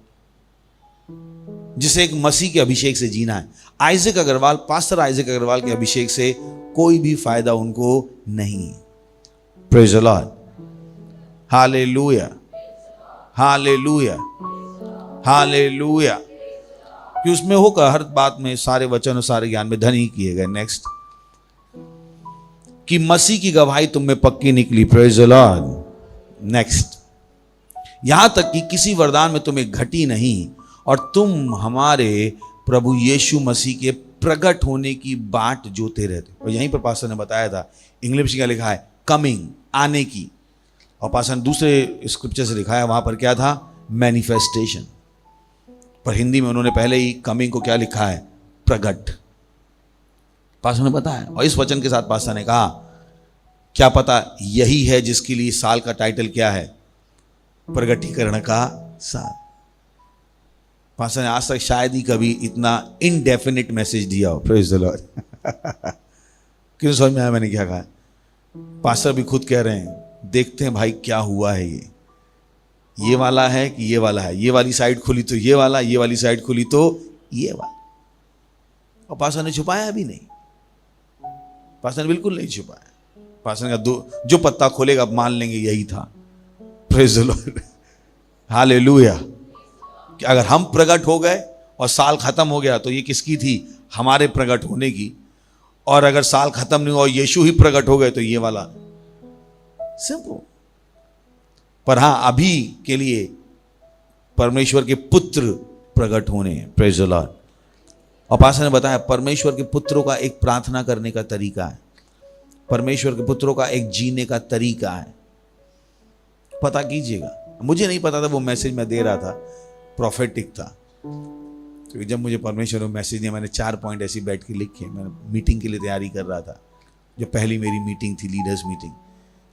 जिसे एक मसीह के अभिषेक से जीना है। Isaac Agarwal, pastor Isaac Agarwal के अभिषेक से कोई भी फायदा उनको नहीं। Praise the Lord, hallelujah, hallelujah, hallelujah. कि उसमें होगा हर बात में, सारे वचन और सारे ज्ञान में धनी किए गए। नेक्स्ट, कि मसीह की गवाही तुम में पक्की निकली। Praise the Lord. नेक्स्ट, यहां तक कि किसी वरदान में तुम्हें घटी नहीं, और तुम हमारे प्रभु यीशु मसीह के प्रकट होने की बाट जोते रहते। और यहीं पर पास्टर ने बताया था, इंग्लिश में क्या लिखा है? कमिंग, आने की। और पास्टर ने दूसरे स्क्रिप्चर से लिखा है, वहां पर क्या था? मैनिफेस्टेशन। पर हिंदी में उन्होंने पहले ही कमिंग को क्या लिखा है? प्रकट। पास्टर ने बताया, और इस वचन के साथ पास्टर ने कहा, क्या पता यही है जिसके लिए साल का टाइटल क्या है? प्रगटीकरण का साल। पास्टर ने आज तक शायद ही कभी इतना इनडेफिनिट मैसेज दिया हो। Praise the Lord. क्यों? समझ में आया मैंने क्या कहा? पास्टर भी खुद कह रहे हैं, देखते हैं भाई क्या हुआ है। ये वाला है कि ये वाला है? ये वाली साइड खुली तो ये वाला, ये वाली साइड खुली तो ये वाला। और पास्टर ने छुपाया भी नहीं। पास्टर ने बिल्कुल नहीं छुपाया। पास्टर ने कहा जो पत्ता खोलेगा अब मान लेंगे यही था। Praise the Lord, hallelujah. कि अगर हम प्रकट हो गए और साल खत्म हो गया, तो ये किसकी थी? हमारे प्रकट होने की। और अगर साल खत्म नहीं हुआ और यीशु ही प्रकट हो गए, तो ये वाला। सिंपल। पर हां, अभी के लिए परमेश्वर के पुत्र प्रकट होने हैं। Praise the Lord. और पास्टर ने बताया, परमेश्वर के पुत्रों का एक प्रार्थना करने का तरीका है, परमेश्वर के पुत्रों का एक जीने का तरीका है। पता कीजिएगा। मुझे नहीं पता था वो मैसेज मैं दे रहा था प्रोफेटिक था, क्योंकि जब मुझे परमेश्वर ने मैसेज दिया, मैंने 4 पॉइंट ऐसी बैठ के लिखे। मैं मीटिंग के लिए तैयारी कर रहा था, जो पहली मेरी मीटिंग थी, लीडर्स मीटिंग।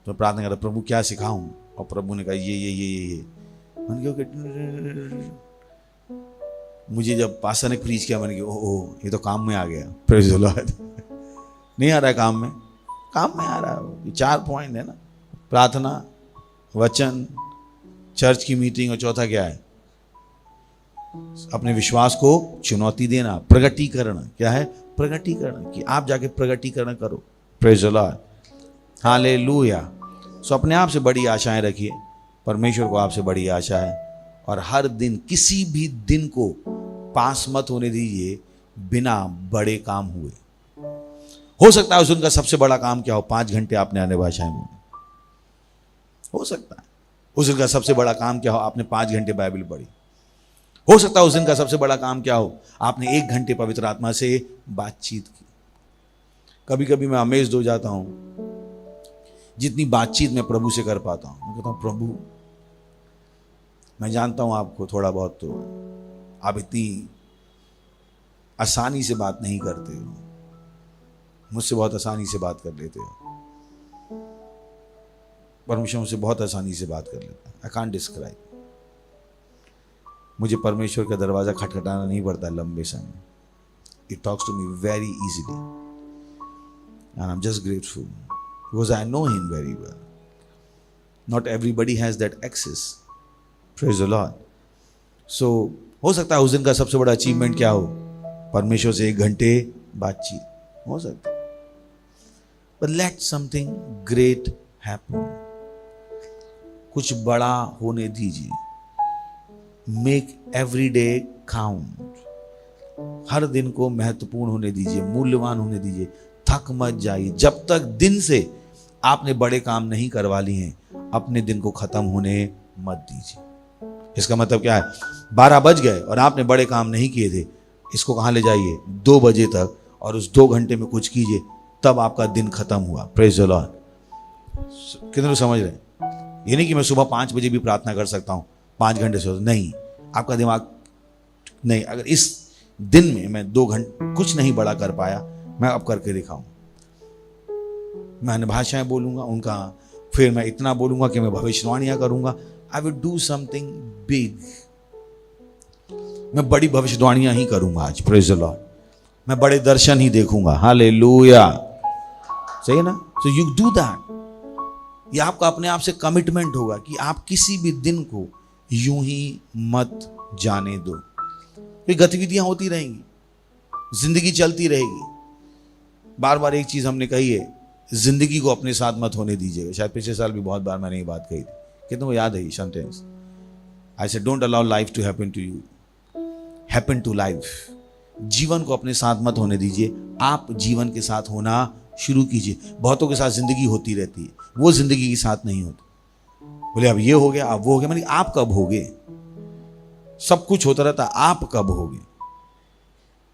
तो प्रार्थना कर रहा, प्रभु क्या सिखाऊं? और प्रभु ने कहा ये। मैंने कहा, मुझे जब पास्टर ने प्रीच किया, मैंने कहा ओह, ये तो काम में आ गया। Praise the Lord. नहीं आ रहा है काम में? काम में आ रहा है। 4 पॉइंट है ना, प्रार्थना, वचन, चर्च की मीटिंग, और चौथा क्या है? अपने विश्वास को चुनौती देना, प्रगटीकरण। क्या है? प्रगटीकरण। कि आप जाके प्रगटीकरण करो। Praise the Lord, hallelujah. So अपने आप से बड़ी आशाएं रखिए, परमेश्वर को आपसे बड़ी आशा है। और हर दिन, किसी भी दिन को पास मत होने दीजिए बिना बड़े काम हुए। हो सकता है उस दिन का सबसे बड़ा काम क्या हो? 5 घंटे आपने अन्य भाषाएं बोली। हो सकता है उस दिन का सबसे बड़ा काम क्या हो? आपने 5 घंटे बाइबल पढ़ी। हो सकता है उस दिन का सबसे बड़ा काम क्या हो? आपने 1 घंटे पवित्र आत्मा से बातचीत की। कभी कभी मैं अमेज़्ड हो जाता हूं, जितनी बातचीत मैं प्रभु से कर पाता हूं। मैं कहता हूं, प्रभु मैं जानता हूं आपको थोड़ा बहुत, तो आप इतनी आसानी से बात नहीं करते हो, मुझसे बहुत आसानी से बात कर लेते हो। परमेश्वर से बहुत आसानी से बात कर लेता है। I can't describe. मुझे परमेश्वर का दरवाजा खटखटाना नहीं पड़ता लंबे समय। It talks to me very easily and I am just grateful because I know him very well. Not everybody has that access. Praise the lord. So हो सकता है उस दिन का सबसे बड़ा अचीवमेंट क्या हो, परमेश्वर से 1 घंटे बातचीत हो सकता है। But let something great happen. कुछ बड़ा होने दीजिए। Make every day count. हर दिन को महत्वपूर्ण होने दीजिए, मूल्यवान होने दीजिए। थक मत जाइए। जब तक दिन से आपने बड़े काम नहीं करवा लिए हैं, अपने दिन को खत्म होने मत दीजिए। इसका मतलब क्या है? 12 बज गए और आपने बड़े काम नहीं किए थे, इसको कहां ले जाइए? 2 बजे तक, और उस 2 घंटे में कुछ कीजिए, तब आपका दिन खत्म हुआ। Praise the Lord. कितने लोग समझ रहे हैं? ये नहीं कि मैं सुबह 5 बजे भी प्रार्थना कर सकता हूं, 5 घंटे से नहीं। आपका दिमाग नहीं। अगर इस दिन में मैं 2 घंटे कुछ नहीं बड़ा कर पाया, मैं अब करके दिखाऊं। मैं अन्य भाषाएं बोलूंगा उनका, फिर मैं इतना बोलूंगा कि मैं भविष्यवाणियां करूंगा। I will do something big. मैं बड़ी भविष्यवाणियां ही करूंगा आज। Praise the Lord. मैं बड़े दर्शन ही देखूंगा। हालेलुया। सही है ना? So you do that. ये आपका अपने आप से कमिटमेंट होगा कि आप किसी भी दिन को यूं ही मत जाने दो। ये गतिविधियां होती रहेंगी, जिंदगी चलती रहेगी। बार बार एक चीज हमने कही है, जिंदगी को अपने साथ मत होने दीजिएगा। शायद पिछले साल भी बहुत बार मैंने ये बात कही थी। कितनों को याद है ये sentence? I said don't allow life to happen to you, happen to life. जीवन को अपने साथ मत होने दीजिए, आप जीवन के साथ होना शुरू कीजिए। बहुतों के साथ जिंदगी होती रहती है, वो जिंदगी के साथ नहीं होती। बोले अब ये हो गया, अब वो हो गया। मैंने आप कब होगे? सब कुछ होता रहता, आप कब होगे?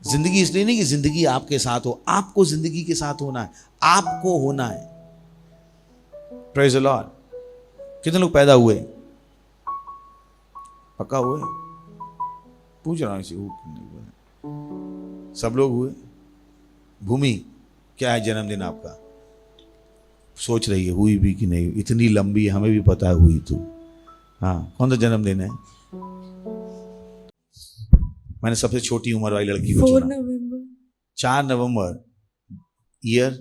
जिंदगी इसलिए नहीं कि जिंदगी आपके साथ हो, आपको जिंदगी के साथ होना है, आपको होना है। Praise the Lord. कितने लोग पैदा हुए? पक्का हुए? पूछ रहा हूं इसी। सब लोग हुए? भूमि, क्या है जन्मदिन आपका? सोच रही है हुई भी कि नहीं। इतनी लंबी है, हमें भी पता है हुई तो। हाँ, कौन सा जन्मदिन है? मैंने सबसे छोटी उम्र वाली लड़की को चुना। 4 नवंबर। ईयर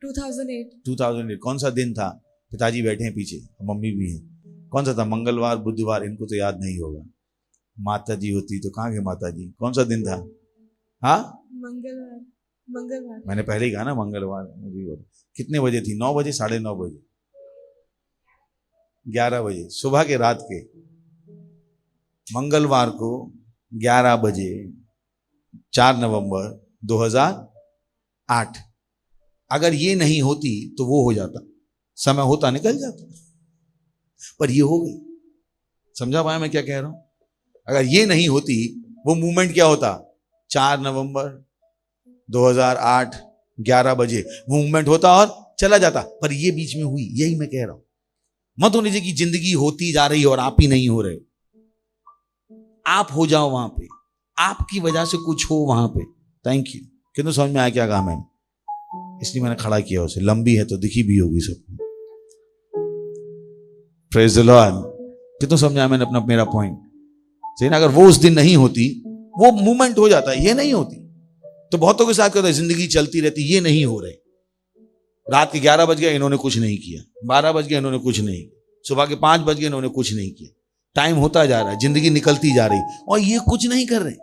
2008। कौन सा दिन था? पिताजी बैठे हैं पीछे, मम्मी भी है। कौन सा था? मंगलवार, बुधवार। इनको तो याद नहीं होगा। माता जी होती तो कहाँ गए माता जी? कौन सा दिन था? हाँ, मंगलवार। मैंने पहले ही कहा ना मंगलवार। कितने बजे थी? 9 बजे, 9:30 बजे, 11 बजे सुबह के, रात के। मंगलवार को 11 बजे, 4 नवंबर 2008। अगर ये नहीं होती तो वो हो जाता, समय होता निकल जाता, पर ये हो गई। समझा पाया मैं क्या कह रहा हूं? अगर ये नहीं होती, वो मूवमेंट क्या होता? 4 नवंबर 2008 11 बजे वो मूवमेंट होता और चला जाता, पर ये बीच में हुई। यही मैं कह रहा हूं। मत होने दीजिए कि जिंदगी होती जा रही है और आप ही नहीं हो रहे। आप हो जाओ वहां पे, आपकी वजह से कुछ हो वहां पे। Thank you. कितने समझ में आया क्या कहा मैंने? इसलिए मैंने खड़ा किया उसे। लंबी है तो दिखी भी होगी सबको। Praise the Lord. कितने समझ में आया मैंने अपना मेरा पॉइंट? सही ना? अगर वो उस दिन नहीं होती, वो मूवमेंट हो जाता है। ये नहीं होती तो बहुतों के साथ क्या होता है? जिंदगी चलती रहती, ये नहीं हो रहे। रात के 11 बज गए, इन्होंने कुछ नहीं किया। 12 बज गए, इन्होंने कुछ नहीं किया। सुबह के 5 बज गए, इन्होंने कुछ नहीं किया। टाइम होता जा रहा है, जिंदगी निकलती जा रही, और ये कुछ नहीं कर रहे।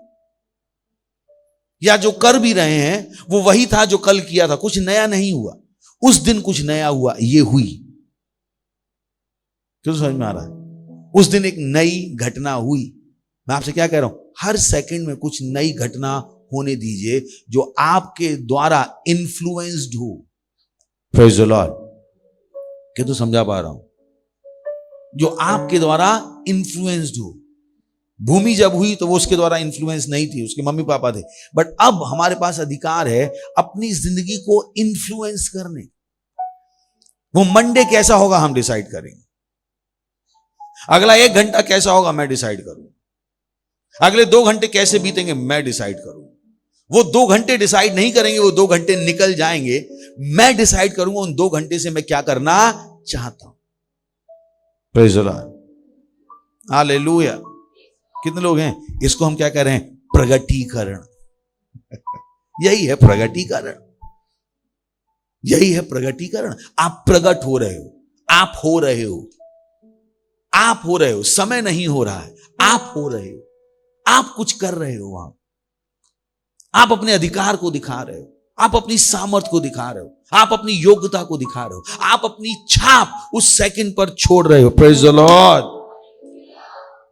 या जो कर भी रहे हैं वो वही था जो कल किया था, कुछ नया नहीं हुआ। उस दिन कुछ नया हुआ, ये हुई। क्यों समझ में आ रहा है? उस दिन एक नई घटना हुई। मैं आपसे क्या कह रहा हूं? हर सेकंड में कुछ नई घटना होने दीजिए जो आपके द्वारा इन्फ्लुएंस्ड हो। Praise the Lord. क्या तो समझा पा रहा हूं? जो आपके द्वारा इन्फ्लुएंस्ड हो। भूमि जब हुई तो वो उसके द्वारा इन्फ्लुएंस नहीं थी, उसके मम्मी पापा थे। बट अब हमारे पास अधिकार है अपनी जिंदगी को इन्फ्लुएंस करने। वो मंडे कैसा होगा हम डिसाइड करेंगे। अगला 1 घंटा कैसा होगा मैं डिसाइड करूं, अगले 2 घंटे कैसे बीतेंगे मैं डिसाइड करूं। वो 2 घंटे डिसाइड नहीं करेंगे, वो 2 घंटे निकल जाएंगे, मैं डिसाइड करूंगा उन 2 घंटे से मैं क्या करना चाहता हूं। Praise the Lord, hallelujah. कितने लोग हैं? इसको हम क्या कह रहे हैं? प्रगटीकरण। यही है प्रगटीकरण, यही है प्रगटीकरण। आप प्रगट हो रहे हो, आप हो रहे हो, आप हो रहे हो। समय नहीं हो रहा है, आप हो रहे हो, आप कुछ कर रहे हो। वहां आप अपने अधिकार को दिखा रहे हो, आप अपनी सामर्थ्य को दिखा रहे हो, आप अपनी योग्यता को दिखा रहे हो, आप अपनी छाप उस सेकंड पर छोड़ रहे हो। Praise the Lord,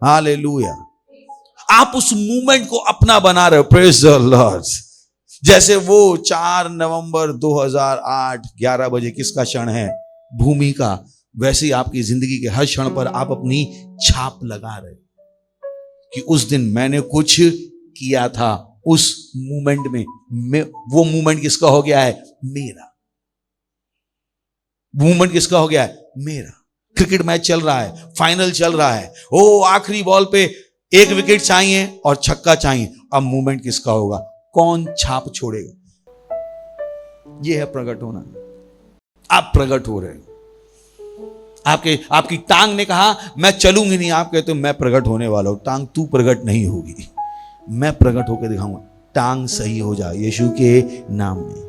hallelujah. आप उस मूवमेंट को अपना बना रहे हो। Praise the Lord. जैसे वो 4 नवंबर 2008 11 बजे किसका क्षण है? भूमि का। वैसे ही आपकी जिंदगी के हर क्षण पर आप अपनी छाप लगा रहे हो कि उस दिन मैंने कुछ किया था। उस मूवमेंट में वो मूवमेंट किसका हो गया है? मेरा। मूवमेंट किसका हो गया है? मेरा। क्रिकेट मैच चल रहा है, फाइनल चल रहा है, ओ आखिरी बॉल पे 1 विकेट चाहिए और छक्का चाहिए। अब मूवमेंट किसका होगा? कौन छाप छोड़ेगा? यह है प्रकट होना। आप प्रकट हो रहे हो। आपकी टांग ने कहा मैं चलूंगी नहीं, आप कहते हो मैं प्रकट होने वाला हूं। टांग तू प्रकट नहीं होगी, मैं प्रकट होकर दिखाऊंगा। टांग सही हो जाए यीशु के नाम में।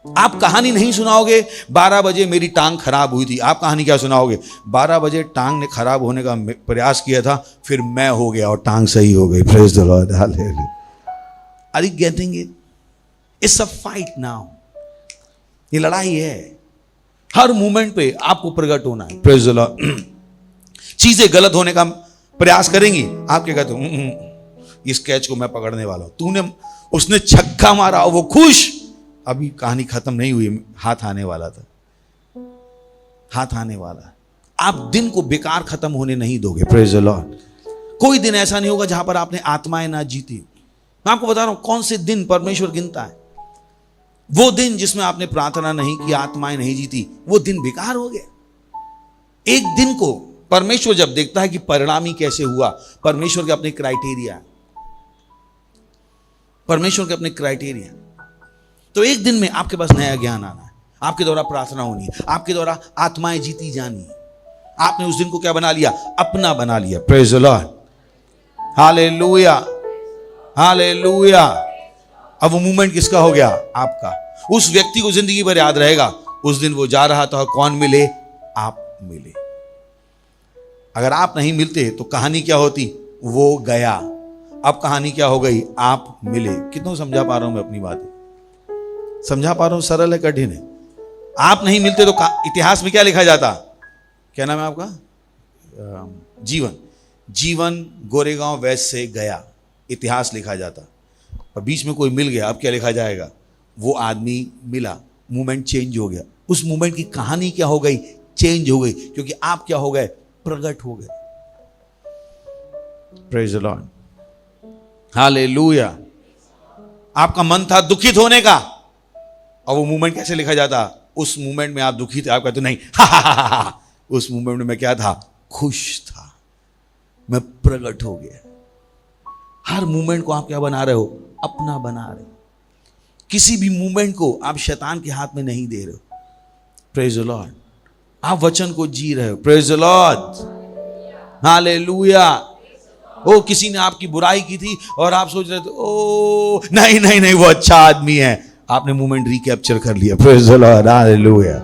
आप कहानी नहीं सुनाओगे 12 बजे मेरी टांग खराब हुई थी। आप कहानी क्या सुनाओगे? 12 बजे टांग ने खराब होने का प्रयास किया था, फिर मैं हो गया और टांग सही हो गई। Praise the Lord, hallelujah. Are you getting it? It's a fight now. ये लड़ाई है। हर मूवमेंट पे आपको प्रकट होना है। Praise the Lord. चीजें गलत होने का प्रयास करेंगी, आप क्या कहते हो? इस कैच को मैं पकड़ने वाला हूं। तूने, उसने छक्का मारा, वो खुश। अभी कहानी खत्म नहीं हुई, हाथ आने वाला था, हाथ आने वाला। आप दिन को बेकार खत्म होने नहीं दोगे। Praise the Lord. कोई दिन ऐसा नहीं होगा जहां पर आपने आत्माएं ना जीती। मैं आपको बता रहा हूं कौन से दिन परमेश्वर गिनता है। वो दिन जिसमें आपने प्रार्थना नहीं की, आत्माएं नहीं जीती, वो दिन बेकार हो गया। एक दिन को परमेश्वर जब देखता है कि परिणामी कैसे हुआ, परमेश्वर के अपने क्राइटेरिया, परमेश्वर के अपने क्राइटेरिया। तो एक दिन में आपके पास नया ज्ञान आना है, आपके द्वारा प्रार्थना होनी है, आपके द्वारा आत्माएं जीती जानी है। आपने उस दिन को क्या बना लिया? अपना बना लिया। Praise the Lord, hallelujah, hallelujah. अब वो मूवमेंट किसका हो गया? आपका। उस व्यक्ति को जिंदगी भर याद रहेगा, उस दिन वो जा रहा था, कौन मिले? आप मिले। अगर आप नहीं मिलते तो कहानी क्या होती? वो गया। अब कहानी क्या हो गई? आप मिले। कितनों समझा पा रहा हूं मैं अपनी बातें? समझा पा रहा हूं? सरल है, कठिन है? आप नहीं मिलते तो इतिहास में क्या लिखा जाता? क्या नाम है आपका? जीवन। जीवन गोरेगांव वैश्य से गया, इतिहास लिखा जाता। और बीच में कोई मिल गया, अब क्या लिखा जाएगा? वो आदमी मिला, मूवमेंट चेंज हो गया। उस मूवमेंट की कहानी क्या हो गई? चेंज हो गई, क्योंकि आप क्या हो गए? प्रकट हो गए। Praise the Lord, hallelujah. आपका मन था दुखित होने का, और वो मूवमेंट कैसे लिखा जाता? उस मूवमेंट में आप दुखी थे, आप कहते नहीं, हा। उस मूवमेंट में मैं क्या था? खुश था, मैं प्रकट हो गया। हर मूवमेंट को आप क्या बना रहे हो? अपना बना रहे हो। किसी भी मूवमेंट को आप शैतान के हाथ में नहीं दे रहे हो। Praise the lord. आप वचन को जी रहे हो। Praise the Lord, hallelujah. ओ, किसी ने आपकी बुराई की थी और आप सोच रहे थे ओ नहीं नहीं नहीं, वो अच्छा आदमी है। आपने मूवमेंट रिकैप्चर कर लिया। Praise the Lord, hallelujah.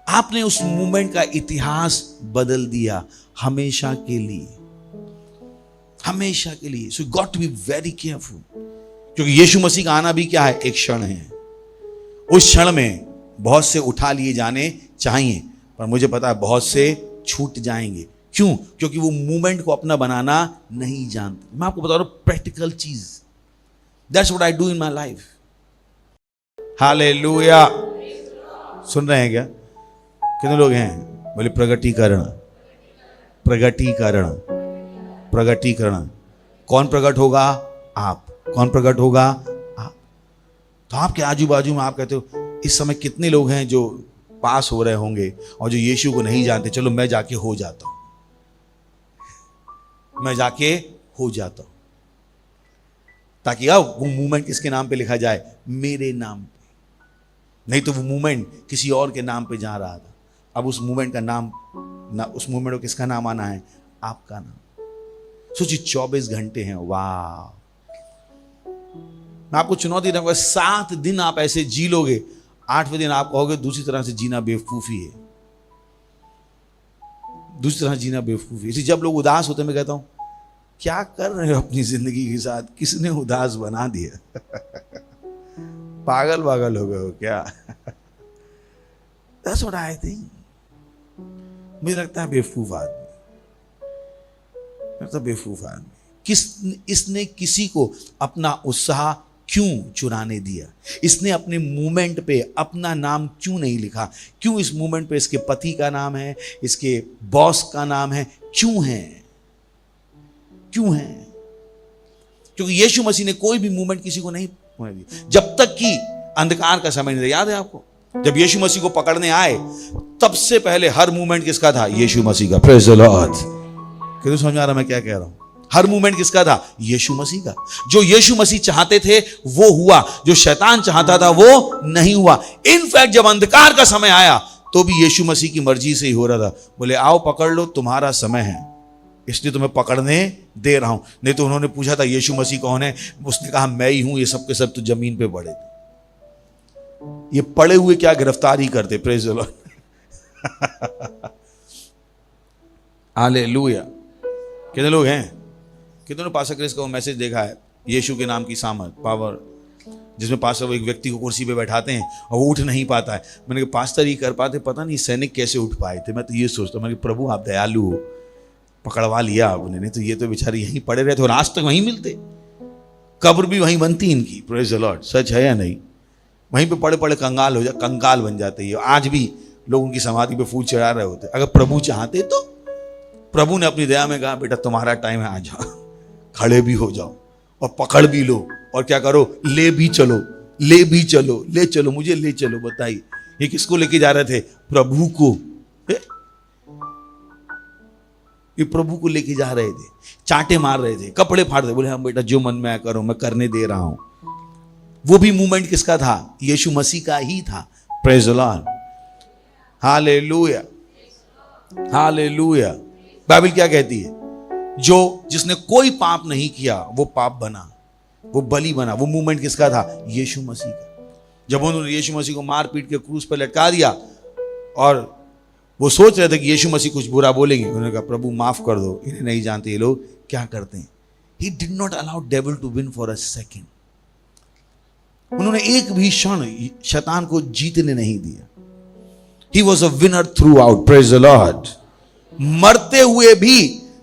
आपने उस मूवमेंट का इतिहास बदल दिया हमेशा के लिए, हमेशा के लिए। So got to be very careful, क्योंकि यीशु मसीह का आना भी क्या है? एक क्षण है। उस क्षण में बहुत से उठा लिए जाने चाहिए, पर मुझे पता है बहुत से छूट जाएंगे। क्यों? क्योंकि वो मूवमेंट को अपना बनाना नहीं जानते। मैं आपको बता रहा हूं प्रैक्टिकल चीज। That's what I do in my life. Hallelujah. सुन रहे हैं क्या? कितने लोग हैं? बोले प्रगटीकरण, प्रगटीकरण, प्रगटीकरण। कौन प्रकट होगा? आप। कौन प्रकट होगा? आप। तो आपके आजू बाजू में आप कहते हो इस समय कितने लोग हैं जो पास हो रहे होंगे और जो यीशु को नहीं जानते, चलो मैं जाके हो जाता हूं, मैं जाके हो जाता हूं, ताकि अब वो मूवमेंट किसके नाम पे लिखा जाए? मेरे नाम पे। नहीं तो वो मूवमेंट किसी और के नाम पे जा रहा था। अब उस मूवमेंट का नाम ना, उस मूवमेंट को किसका नाम आना है? आपका नाम। सोचिए 24 घंटे हैं। वाह! मैं आपको चुनौती दूंगा, 7 दिन आप ऐसे जी लोगे, 8वें दिन आप कहोगे दूसरी तरह से जीना बेवकूफी है, दूसरी तरह जीना बेवकूफी। इसलिए जब लोग उदास होते हैं, मैं कहता हूं क्या कर रहे हो अपनी जिंदगी के साथ? किसने उदास बना दिया? पागल पागल हो गए हो क्या? That's what I think. मुझे लगता है बेवकूफ आदमी, लगता है बेवकूफ आदमी। इसने किसी को अपना उत्साह क्यों चुराने दिया? इसने अपने मूवमेंट पे अपना नाम क्यों नहीं लिखा? क्यों इस मूवमेंट पे इसके पति का नाम है, इसके बॉस का नाम है? क्यों है? क्यों है? क्योंकि यीशु मसीह ने कोई भी मूवमेंट किसी को नहीं होने दी, जब तक कि अंधकार का समय नहीं। याद है आपको, जब यीशु मसीह को पकड़ने आए, तब से पहले हर मूवमेंट किसका था? यीशु मसीह का। Praise the Lord. कितने समझ आ रहा मैं क्या कह रहा हूं? हर मूवमेंट किसका था? यीशु मसीह का। जो यीशु मसीह चाहते थे वो हुआ, जो शैतान चाहता था वो नहीं हुआ। इनफैक्ट जब अंधकार का समय आया तो भी यीशु मसीह की मर्जी से ही हो रहा था। बोले आओ पकड़ लो, तुम्हारा समय है, इसलिए तुम्हें पकड़ने दे रहा हूं। नहीं तो उन्होंने पूछा था यीशु मसीह कौन है, उसने कहा मैं ही हूं। ये सब के सब तो जमीन पे पड़े थे, ये पड़े हुए क्या गिरफ्तारी करते? Praise the Lord. हालेलुया। कितने लोग हैं, कितने ने पास्टर क्रिस का मैसेज देखा है, यीशु के नाम की सामर्थ, पावर, जिसमें पास्टर वो एक व्यक्ति को कुर्सी पे बैठाते हैं और वो उठ नहीं पाता है। मैंने कहा पास्टर ये कर पाते, पता नहीं सैनिक कैसे उठ पाए थे। मैं तो ये सोचता हूँ, मैंने कहा प्रभु आप दयालु हो, पकड़वा लिया आपने, नहीं तो ये तो बेचारे यहीं पड़े रहते और आज तक वहीं मिलते, कब्र भी वहीं बनती इनकी। Praise the Lord. सच है या नहीं? वहीं पे पड़े पड़े कंगाल हो जाते, कंकाल बन जाते हैं। आज भी लोग उनकी समाधि पे फूल चढ़ा रहे होते। अगर प्रभु चाहते तो प्रभु ने अपनी दया में कहा बेटा तुम्हारा टाइम है, आ जाओ, खड़े भी हो जाओ और पकड़ भी लो और क्या करो, ले भी चलो, ले भी चलो, ले चलो, मुझे ले चलो। बताइए ये किसको लेके जा रहे थे? प्रभु को। ये प्रभु को लेके जा रहे थे, चांटे मार रहे थे, कपड़े फाड़ रहे, बोले हम बेटा जो मन में आया करो, मैं करने दे रहा हूं। वो भी मूवमेंट किसका था? यीशु मसीह का ही था। Praise the Lord. Hallelujah, hallelujah. Bible क्या कहती है? जो जिसने कोई पाप नहीं किया वो पाप बना, वो बलि बना। वो मूवमेंट किसका था? यीशु मसीह का। जब उन्होंने यीशु मसीह को मार पीट के क्रूस पर लटका दिया और वो सोच रहे थे कि यीशु मसीह कुछ बुरा बोलेंगे, उन्होंने कहा प्रभु माफ कर दो, इन्हें नहीं जानते ये लोग क्या करते हैं। He did not allow devil to win for a second. उन्होंने एक भी क्षण शैतान को जीतने नहीं दिया। He was a winner throughout. Praise the Lord. मरते हुए भी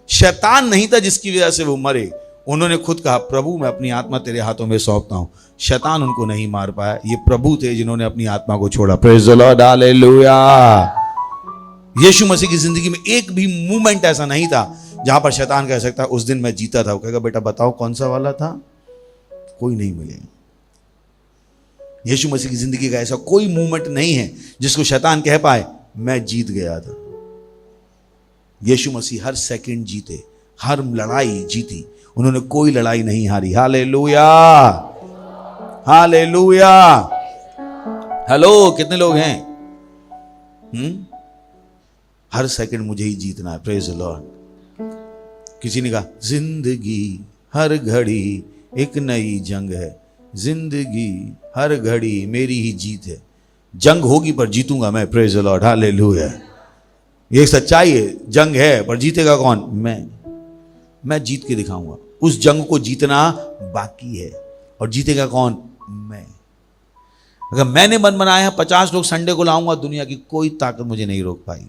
शैतान नहीं था जिसकी वजह से वो मरे। उन्होंने खुद कहा प्रभु मैं अपनी आत्मा तेरे हाथों में सौंपता हूं। शैतान उनको नहीं मार पाया, ये प्रभु थे जिन्होंने अपनी आत्मा को छोड़ा। Praise the Lord, hallelujah. Yeshu Masih की जिंदगी में एक भी मूवमेंट ऐसा नहीं था जहां पर शैतान कह सकता उस दिन मैं जीता था। वो कहेगा बेटा बताओ कौन सा वाला था? कोई नहीं मिलेगा। यीशु मसीह की जिंदगी का ऐसा कोई मूवमेंट नहीं है जिसको शैतान कह पाए मैं जीत गया था। यीशु मसीह हर सेकंड जीते, हर लड़ाई जीती, उन्होंने कोई लड़ाई नहीं हारी। Hallelujah, hallelujah. हेलो, कितने लोग हैं? हर सेकंड मुझे ही जीतना है। Praise the Lord. किसी ने कहा जिंदगी हर घड़ी एक नई जंग है, जिंदगी हर घड़ी मेरी ही जीत है। जंग होगी पर जीतूंगा मैं। Praise the Lord, hallelujah. ये सच्चाई है, जंग है पर जीतेगा कौन? मैं जीत के दिखाऊंगा। उस जंग को जीतना बाकी है और जीतेगा कौन? मैं। अगर मैंने मन बनाया 50 लोग संडे को लाऊंगा, दुनिया की कोई ताकत मुझे नहीं रोक पाई।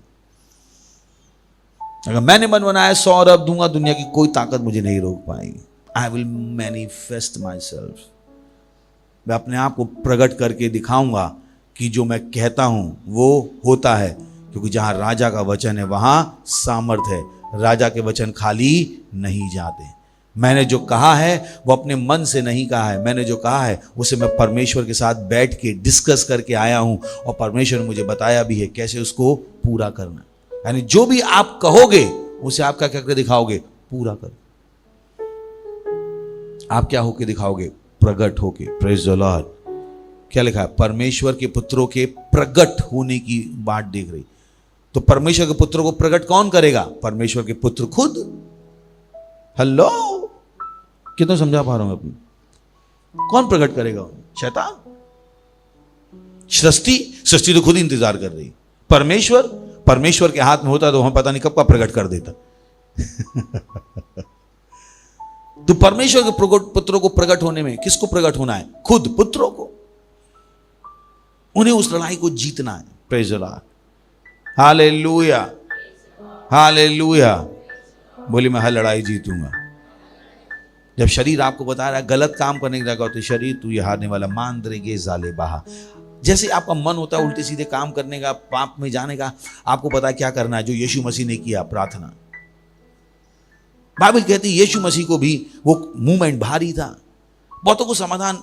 अगर मैंने मन बनाया 100 अरब दूंगा, दुनिया की कोई ताकत मुझे नहीं रोक पाएगी। I will manifest my self. मैं अपने आप को प्रकट करके दिखाऊंगा कि जो मैं कहता हूं वो होता है, क्योंकि जहां राजा का वचन है वहां सामर्थ है। राजा के वचन खाली नहीं जाते। मैंने जो कहा है वो अपने मन से नहीं कहा है, मैंने जो कहा है उसे मैं परमेश्वर के साथ बैठ के डिस्कस करके आया हूं और परमेश्वर ने मुझे बताया भी है कैसे उसको पूरा करना। यानी जो भी आप कहोगे उसे आप क्या करके दिखाओगे? पूरा कर। आप क्या होके दिखाओगे? प्रगट होके। Praise the Lord. क्या लिखा है? परमेश्वर के पुत्रों के प्रगट होने की बात देख रही। तो परमेश्वर के पुत्रों को प्रगट कौन करेगा? परमेश्वर के पुत्र खुद। हेलो, कितना समझा पा रहा हूं अपनी? कौन प्रकट करेगा? शैतान। सृष्टि तो खुद इंतजार कर रही। परमेश्वर के हाथ में होता तो हमें पता नहीं कब का प्रकट कर देता। तो परमेश्वर के पुत्रों को प्रकट होने में किसको प्रकट होना है? खुद पुत्रों को। उन्हें उस लड़ाई को जीतना है। Praise the Lord. Hallelujah, hallelujah. बोली मैं हर लड़ाई जीतूंगा। जब शरीर आपको बता रहा है गलत काम करने की जगह, तो शरीर तू ये हारने वाला, मान दरेगे जाले बहा। जैसे आपका मन होता है उल्टे सीधे काम करने का, पाप में जाने का, आपको पता है क्या करना है, जो यीशु मसीह ने किया, प्रार्थना। बाइबल कहती है यीशु मसीह को भी वो मूवमेंट भारी था। बहुतों को समाधान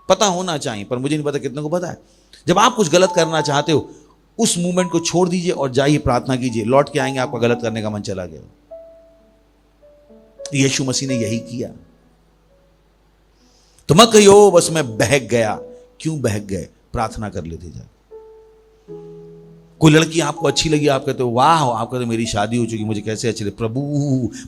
पता होना चाहिए, पर मुझे नहीं पता कितने को पता है। जब आप कुछ गलत करना चाहते हो, उस मूवमेंट को छोड़ दीजिए और जाइए प्रार्थना कीजिए। लौट के आएंगे, आपका गलत करने का मन चला गया। यीशु मसीह ने यही किया। तो मत कहियो बस मैं बहक गया। क्यों बहक गए? प्रार्थना कर लेते जाए। कोई लड़की आपको अच्छी लगी, आप कहते हो वाह, आप कहते मेरी शादी हो चुकी, मुझे कैसे अच्छी लगी। प्रभु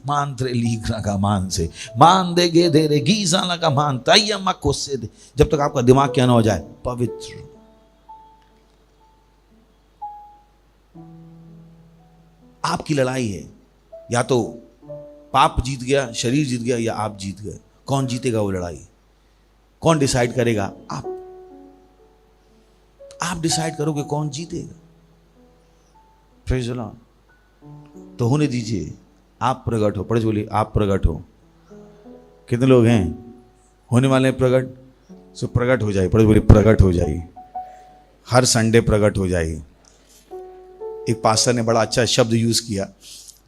मान त्रे लीग्रा का मान से मान दे गे दे रे गीजाना का मान तैयमा को से दे। जब तक आपका दिमाग क्या ना हो जाए पवित्र। आपकी लड़ाई है, या तो पाप जीत गया, शरीर जीत गया, या आप जीत गए। कौन जीतेगा वो लड़ाई? कौन डिसाइड करेगा? आप डिसाइड करोगे कौन जीतेगा। Praise the Lord. तो होने दीजिए, आप प्रकट हो। पढ़े बोलिए आप प्रकट हो। कितने लोग हैं होने वाले हैं प्रकट? सो प्रकट हो जाइए। पढ़े बोलिए प्रकट हो जाइए। हर संडे प्रकट हो जाइए। एक पास्टर ने बड़ा अच्छा शब्द यूज किया।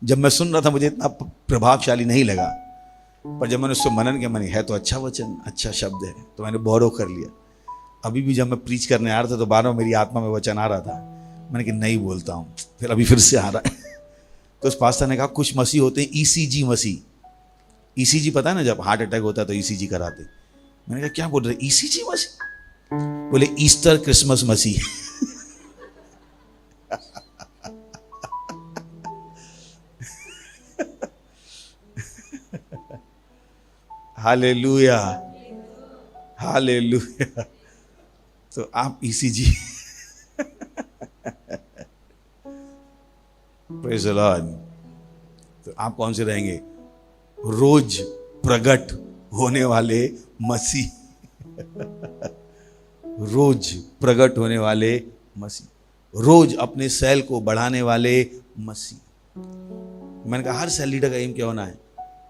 जब मैं सुन रहा था मुझे इतना प्रभावशाली नहीं लगा, पर जब मैंने उसको मनन किया, मैंने है तो अच्छा वचन, अच्छा शब्द है, तो मैंने बोरो कर लिया। अभी भी जब मैं प्रीच करने आ रहा था तो बार बार मेरी आत्मा में वचन आ रहा था। मैंने कि नहीं बोलता हूँ, फिर अभी फिर से आ रहा है। तो उस पास्टर ने कहा कुछ मसीह होते हैं ईसीजी मसीह। ईसीजी पता है ना, जब हार्ट अटैक होता है तो ईसीजी कराते। मैंने कहा क्या बोल रहे ईसीजी मसीह? बोले Easter Christmas Masih. Hallelujah, hallelujah. तो आप ईसीजी। Praise the Lord. तो आप कौन से रहेंगे? रोज प्रकट होने वाले मसीह। रोज प्रकट होने वाले मसीह, रोज अपने सेल को बढ़ाने वाले मसीह। मैंने कहा हर सेल लीडर का एम क्या होना है?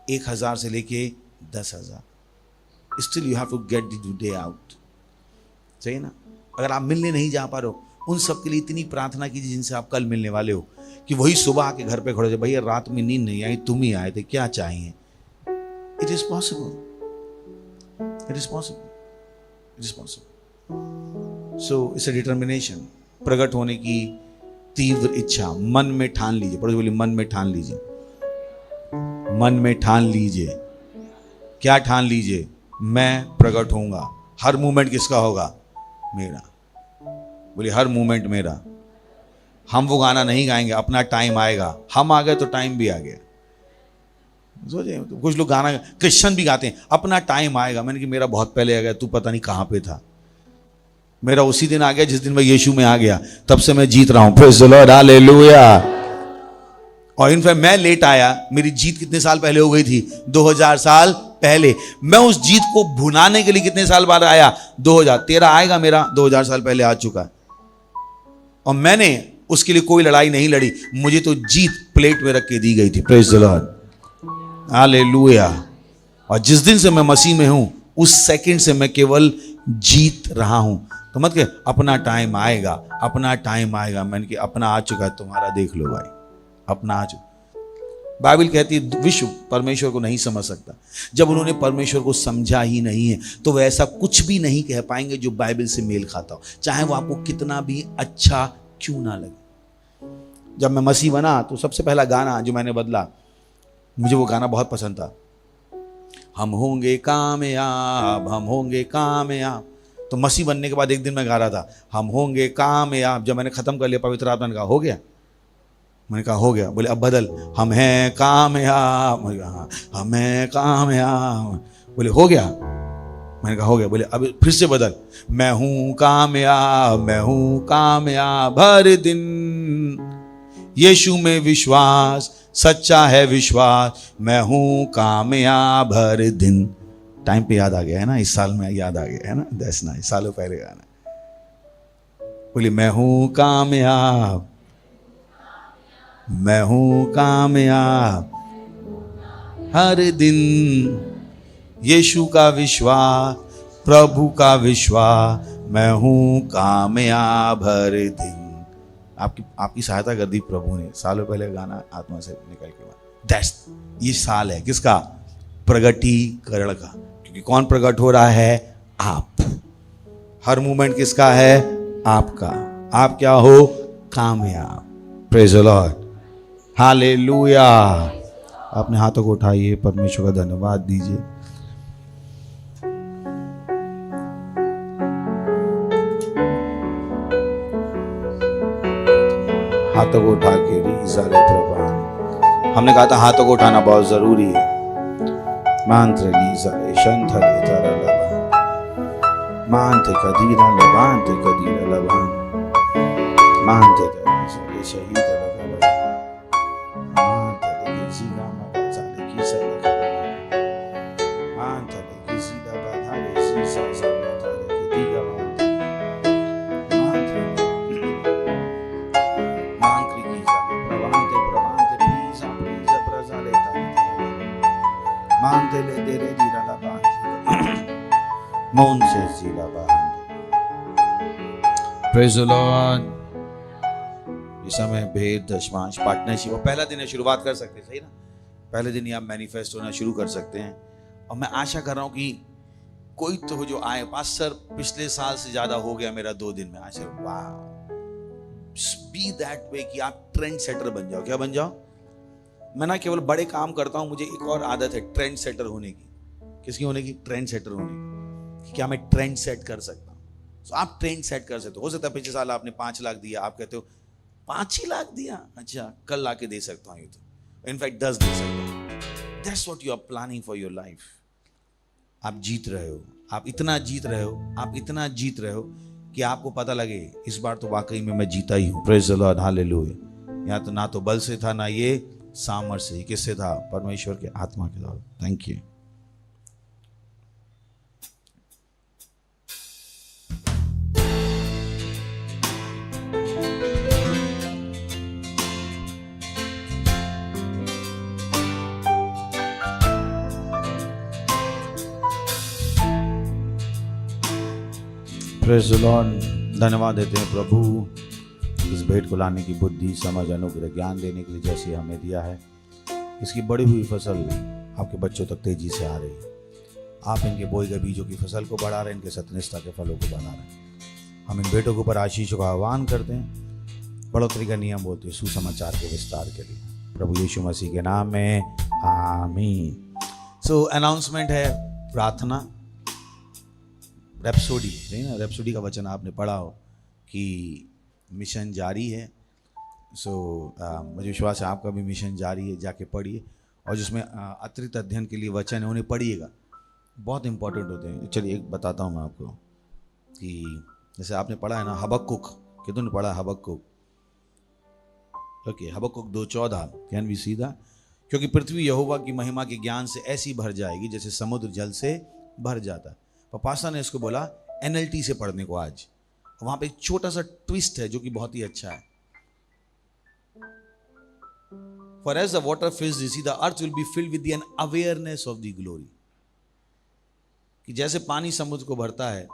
1000 से लेके 10,000। Still you have to get the day out. सही ना? अगर आप मिलने नहीं जा पा रहे हो, उन सब के लिए इतनी प्रार्थना कीजिए जिनसे आप कल मिलने वाले हो, कि वही सुबह आके घर पे खड़े हो जाए, भैया रात में नींद नहीं आई, तुम ही आए थे, क्या चाहिए? It is possible, it is possible, it is possible. So it's a determination. प्रकट होने की तीव्र इच्छा मन में ठान लीजिए। पढ़ो बोलिए मन में ठान लीजिए। मन में ठान लीजिए। क्या ठान लीजिए? मैं प्रकट होऊंगा। हर मूवमेंट किसका होगा? मेरा। बोलिए हर मूवमेंट मेरा। हम वो गाना नहीं गाएंगे, अपना टाइम आएगा। हम आ गए तो टाइम भी आ गया। सोचिए, तो कुछ लोग गाना क्रिश्चियन भी गाते हैं, अपना टाइम आएगा। मैंने कि मेरा बहुत पहले आ गया, तू पता नहीं कहाँ पे था। मेरा उसी दिन आ गया जिस दिन मैं यीशु में आ गया, तब से मैं जीत रहा हूं। Praise the Lord, hallelujah. और इनफैक्ट मैं लेट आया, मेरी जीत कितने साल पहले हो गई थी? 2000 साल पहले। मैं उस जीत को भुनाने के लिए कितने साल बाद आया? 2013 आएगा मेरा, 2000 साल पहले आ चुका है। और मैंने उसके लिए कोई लड़ाई नहीं लड़ी, मुझे तो जीत प्लेट में रख के दी गई थी। Praise the Lord, hallelujah. और जिस दिन से मैं मसीह में हूं, उस सेकंड से मैं केवल जीत रहा हूं। तो मत कह अपना टाइम आएगा, अपना टाइम आएगा। मैंने कि अपना आ चुका है तुम्हारा, देख लो भाई, अपना आ चुका। बाइबल कहती है विश्व परमेश्वर को नहीं समझ सकता। जब उन्होंने परमेश्वर को समझा ही नहीं है तो वह ऐसा कुछ भी नहीं कह पाएंगे जो बाइबल से मेल खाता हो, चाहे वो आपको कितना भी अच्छा क्यों ना लगे। जब मैं मसीह बना तो सबसे पहला गाना जो मैंने बदला, मुझे वो गाना बहुत पसंद था, हम होंगे कामयाब, हम होंगे कामयाब। तो मसीह बनने के बाद एक दिन मैं गा रहा था हम होंगे कामयाब। जब मैंने खत्म कर लिया पवित्र आत्मा ने कहा हो गया, मैंने कहा हो गया। बोले अब बदल, हम हैं कामयाब। मैंने कहा हाँ हम हैं कामयाब। बोले हो गया, मैंने कहा हो गया। बोले अब फिर से बदल, मैं हूं कामयाब, मैं हूं कामयाब हर दिन, यीशु में विश्वास सच्चा है विश्वास, मैं हूं कामयाब हर दिन। टाइम पे याद आ गया है ना, इस साल में याद आ गया है ना, दैट्स नाइस, सालों पहले गाना। बोले मैं हूं कामयाब, मैं हूं कामयाब हर दिन, यीशु का विश्वास, प्रभु का विश्वास, मैं हूं कामयाब हर दिन। आपकी सहायता कर दी प्रभु ने। सालों पहले गाना आत्मा से निकल के बाद, दैट्स ये साल है किसका? प्रगटीकरण का। क्योंकि कौन प्रकट हो रहा है? आप। हर मूवमेंट किसका है? आपका। आप क्या हो? कामयाब। Praise the Lord, hallelujah. अपने हाथों को उठाइए, परमेश्वर का धन्यवाद दीजिए। हाथों को उठा के रीज़ाले प्रभु, हमने कहा था हाथों को उठाना बहुत जरूरी है। मांत्र लीज़ाले शंथले तरलबा, मांते कदीरा लबांते कदीरा लबान, मांते तरलबा शहीद लगा, मांते लीज़ीगा मगाज़ाले की सलगा, मांते लीज़ीगा बाधाले सीसा सलगाताले की दीगा मांते, मांते मांत्री की जाले प्रवांते प्रवांते प्लीज़ा प्लीज़ा प्रजाले ताले, मांते ले दे रे दीरा लबांते, मौन से ज़ीला बांते। Praise the lord. इस समय भेद दशमांश पार्टनरशिप, पहला दिन है, शुरुआत कर सकते हैं, सही ना? पहले दिन ही आप मैनिफेस्ट होना शुरू कर सकते हैं। और मैं आशा कर रहा हूं कि कोई तो जो आए, पास्टर पिछले साल से ज्यादा हो गया मेरा 2 दिन में। आशा वाह, बी दैट वे कि आप ट्रेंड सेटर बन जाओ। क्या बन जाओ? मैं ना केवल बड़े काम करता हूं, मुझे एक और आदत है ट्रेंड सेटर होने की। किसकी होने की? ट्रेंड सेटर होने की। क्या मैं ट्रेंड सेट कर सकता हूं? तो आप ट्रेंड सेट कर सकते हो सकता है पिछले साल आपने 5 लाख दिया, आप कहते हो 5 ही लाख दिया, अच्छा कल लाके दे सकता हूँ, ये तो इनफैक्ट 10 दे सकता हूँ। That's what you are planning for your life. आप जीत रहे हो, आप इतना जीत रहे हो, आप इतना जीत रहे हो कि आपको पता लगे इस बार तो वाकई में मैं जीता ही हूँ। Praise the Lord, hallelujah. यहाँ तो ना तो बल से था, ना ये सामर्थ्य से। किससे था? परमेश्वर के आत्मा के द्वारा। Thank you. Praise the Lord. धन्यवाद देते हैं प्रभु इस भेंट को लाने की बुद्धि, समझ, अनुग्रह, ज्ञान देने के लिए जैसे हमें दिया है। इसकी बड़ी हुई फसल आपके बच्चों तक तेजी से आ रही है। आप इनके बोए गए बीजों की फसल को बढ़ा रहे हैं, इनके सत्यनिष्ठा के फलों को बढ़ा रहे हैं। हम इन बेटों के ऊपर आशीषों का आह्वान करते हैं, बढ़ोतरी का नियम बोलते हैं सुसमाचार के विस्तार के लिए, प्रभु यीशु मसीह के नाम में आमीन। सो अनाउंसमेंट है, प्रार्थना रेप्सोडी, सही ना? रेप्सोडी का वचन आपने पढ़ा हो कि मिशन जारी है। मुझे विश्वास है आपका भी मिशन जारी है, जाके पढ़िए। और जिसमें अतिरिक्त अध्ययन के लिए वचन है उन्हें पढ़िएगा, बहुत इंपॉर्टेंट होते हैं। चलिए एक बताता हूँ मैं आपको कि जैसे आपने पढ़ा है ना हबक्कुक, कितनों ने पढ़ा Habakkuk? Okay, Habakkuk 2:14, can we see that? क्योंकि पृथ्वी यहोवा की महिमा के ज्ञान से ऐसी भर जाएगी जैसे समुद्र जल से भर जाता है। पापा ने इसको बोला NLT से पढ़ने को आज। वहां पे एक छोटा सा ट्विस्ट है जो कि बहुत ही अच्छा है। For as the water fills the sea, the earth will be filled with the awareness of the glory. कि जैसे पानी समुद्र को भरता है,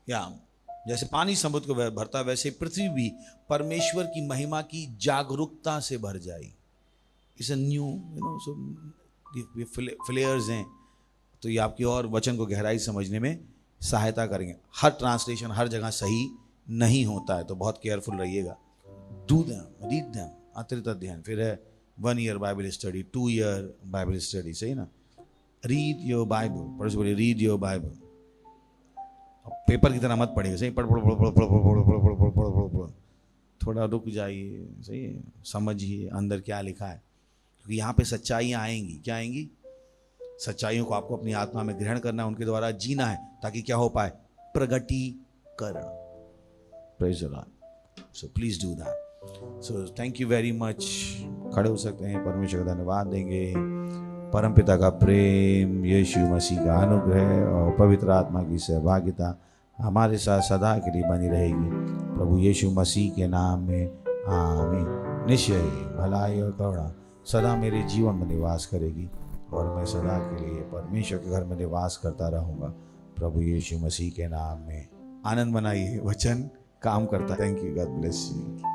या जैसे पानी समुद्र को भरता है, वैसे पृथ्वी भी परमेश्वर की महिमा की जागरूकता से भर जाएगी। इट्स अ न्यू सो ये फ्लेयर्स हैं, तो ये आपकी और वचन को गहराई समझने में सहायता करेंगे। हर ट्रांसलेशन हर जगह सही नहीं होता है, तो बहुत केयरफुल रहिएगा। डू देम, रीड देम, अतिरिक्त अध्ययन। फिर है 1 year Bible study, 2 year Bible study, सही ना। रीड योर बाइबल, पढ़ो बोलिए रीड योर बाइबल। पेपर की तरह मत पढ़िएगा, सही। पढ़ पढ़ पढ़ पढ़ पढ़ पढ़ पढ़ पढ़ पढ़ पढ़ पढ़ पढ़, थोड़ा रुक जाइए, सही, समझिए अंदर क्या लिखा है, क्योंकि यहाँ पे सच्चाइयाँ आएंगी। क्या आएंगी? सच्चाइयों को आपको अपनी आत्मा में ग्रहण करना है, उनके द्वारा जीना है, ताकि क्या हो पाए? प्रगटीकरण। Praise the lord. So please do that. So thank you very much. खड़े हो सकते हैं, परमेश्वर का धन्यवाद देंगे। परमपिता का प्रेम, यीशु मसीह का अनुग्रह और पवित्र आत्मा की सहभागिता हमारे साथ सदा के लिए बनी रहेगी, प्रभु यीशु मसीह के नाम में, आमीन। निश्चय ही भलाई और करुणा सदा मेरे जीवन में निवास करेगी और मैं सदा के लिए परमेश्वर के घर में निवास करता रहूँगा, प्रभु यीशु मसीह के नाम में। आनंद मनाइए, वचन काम करता है। Thank you, God bless you.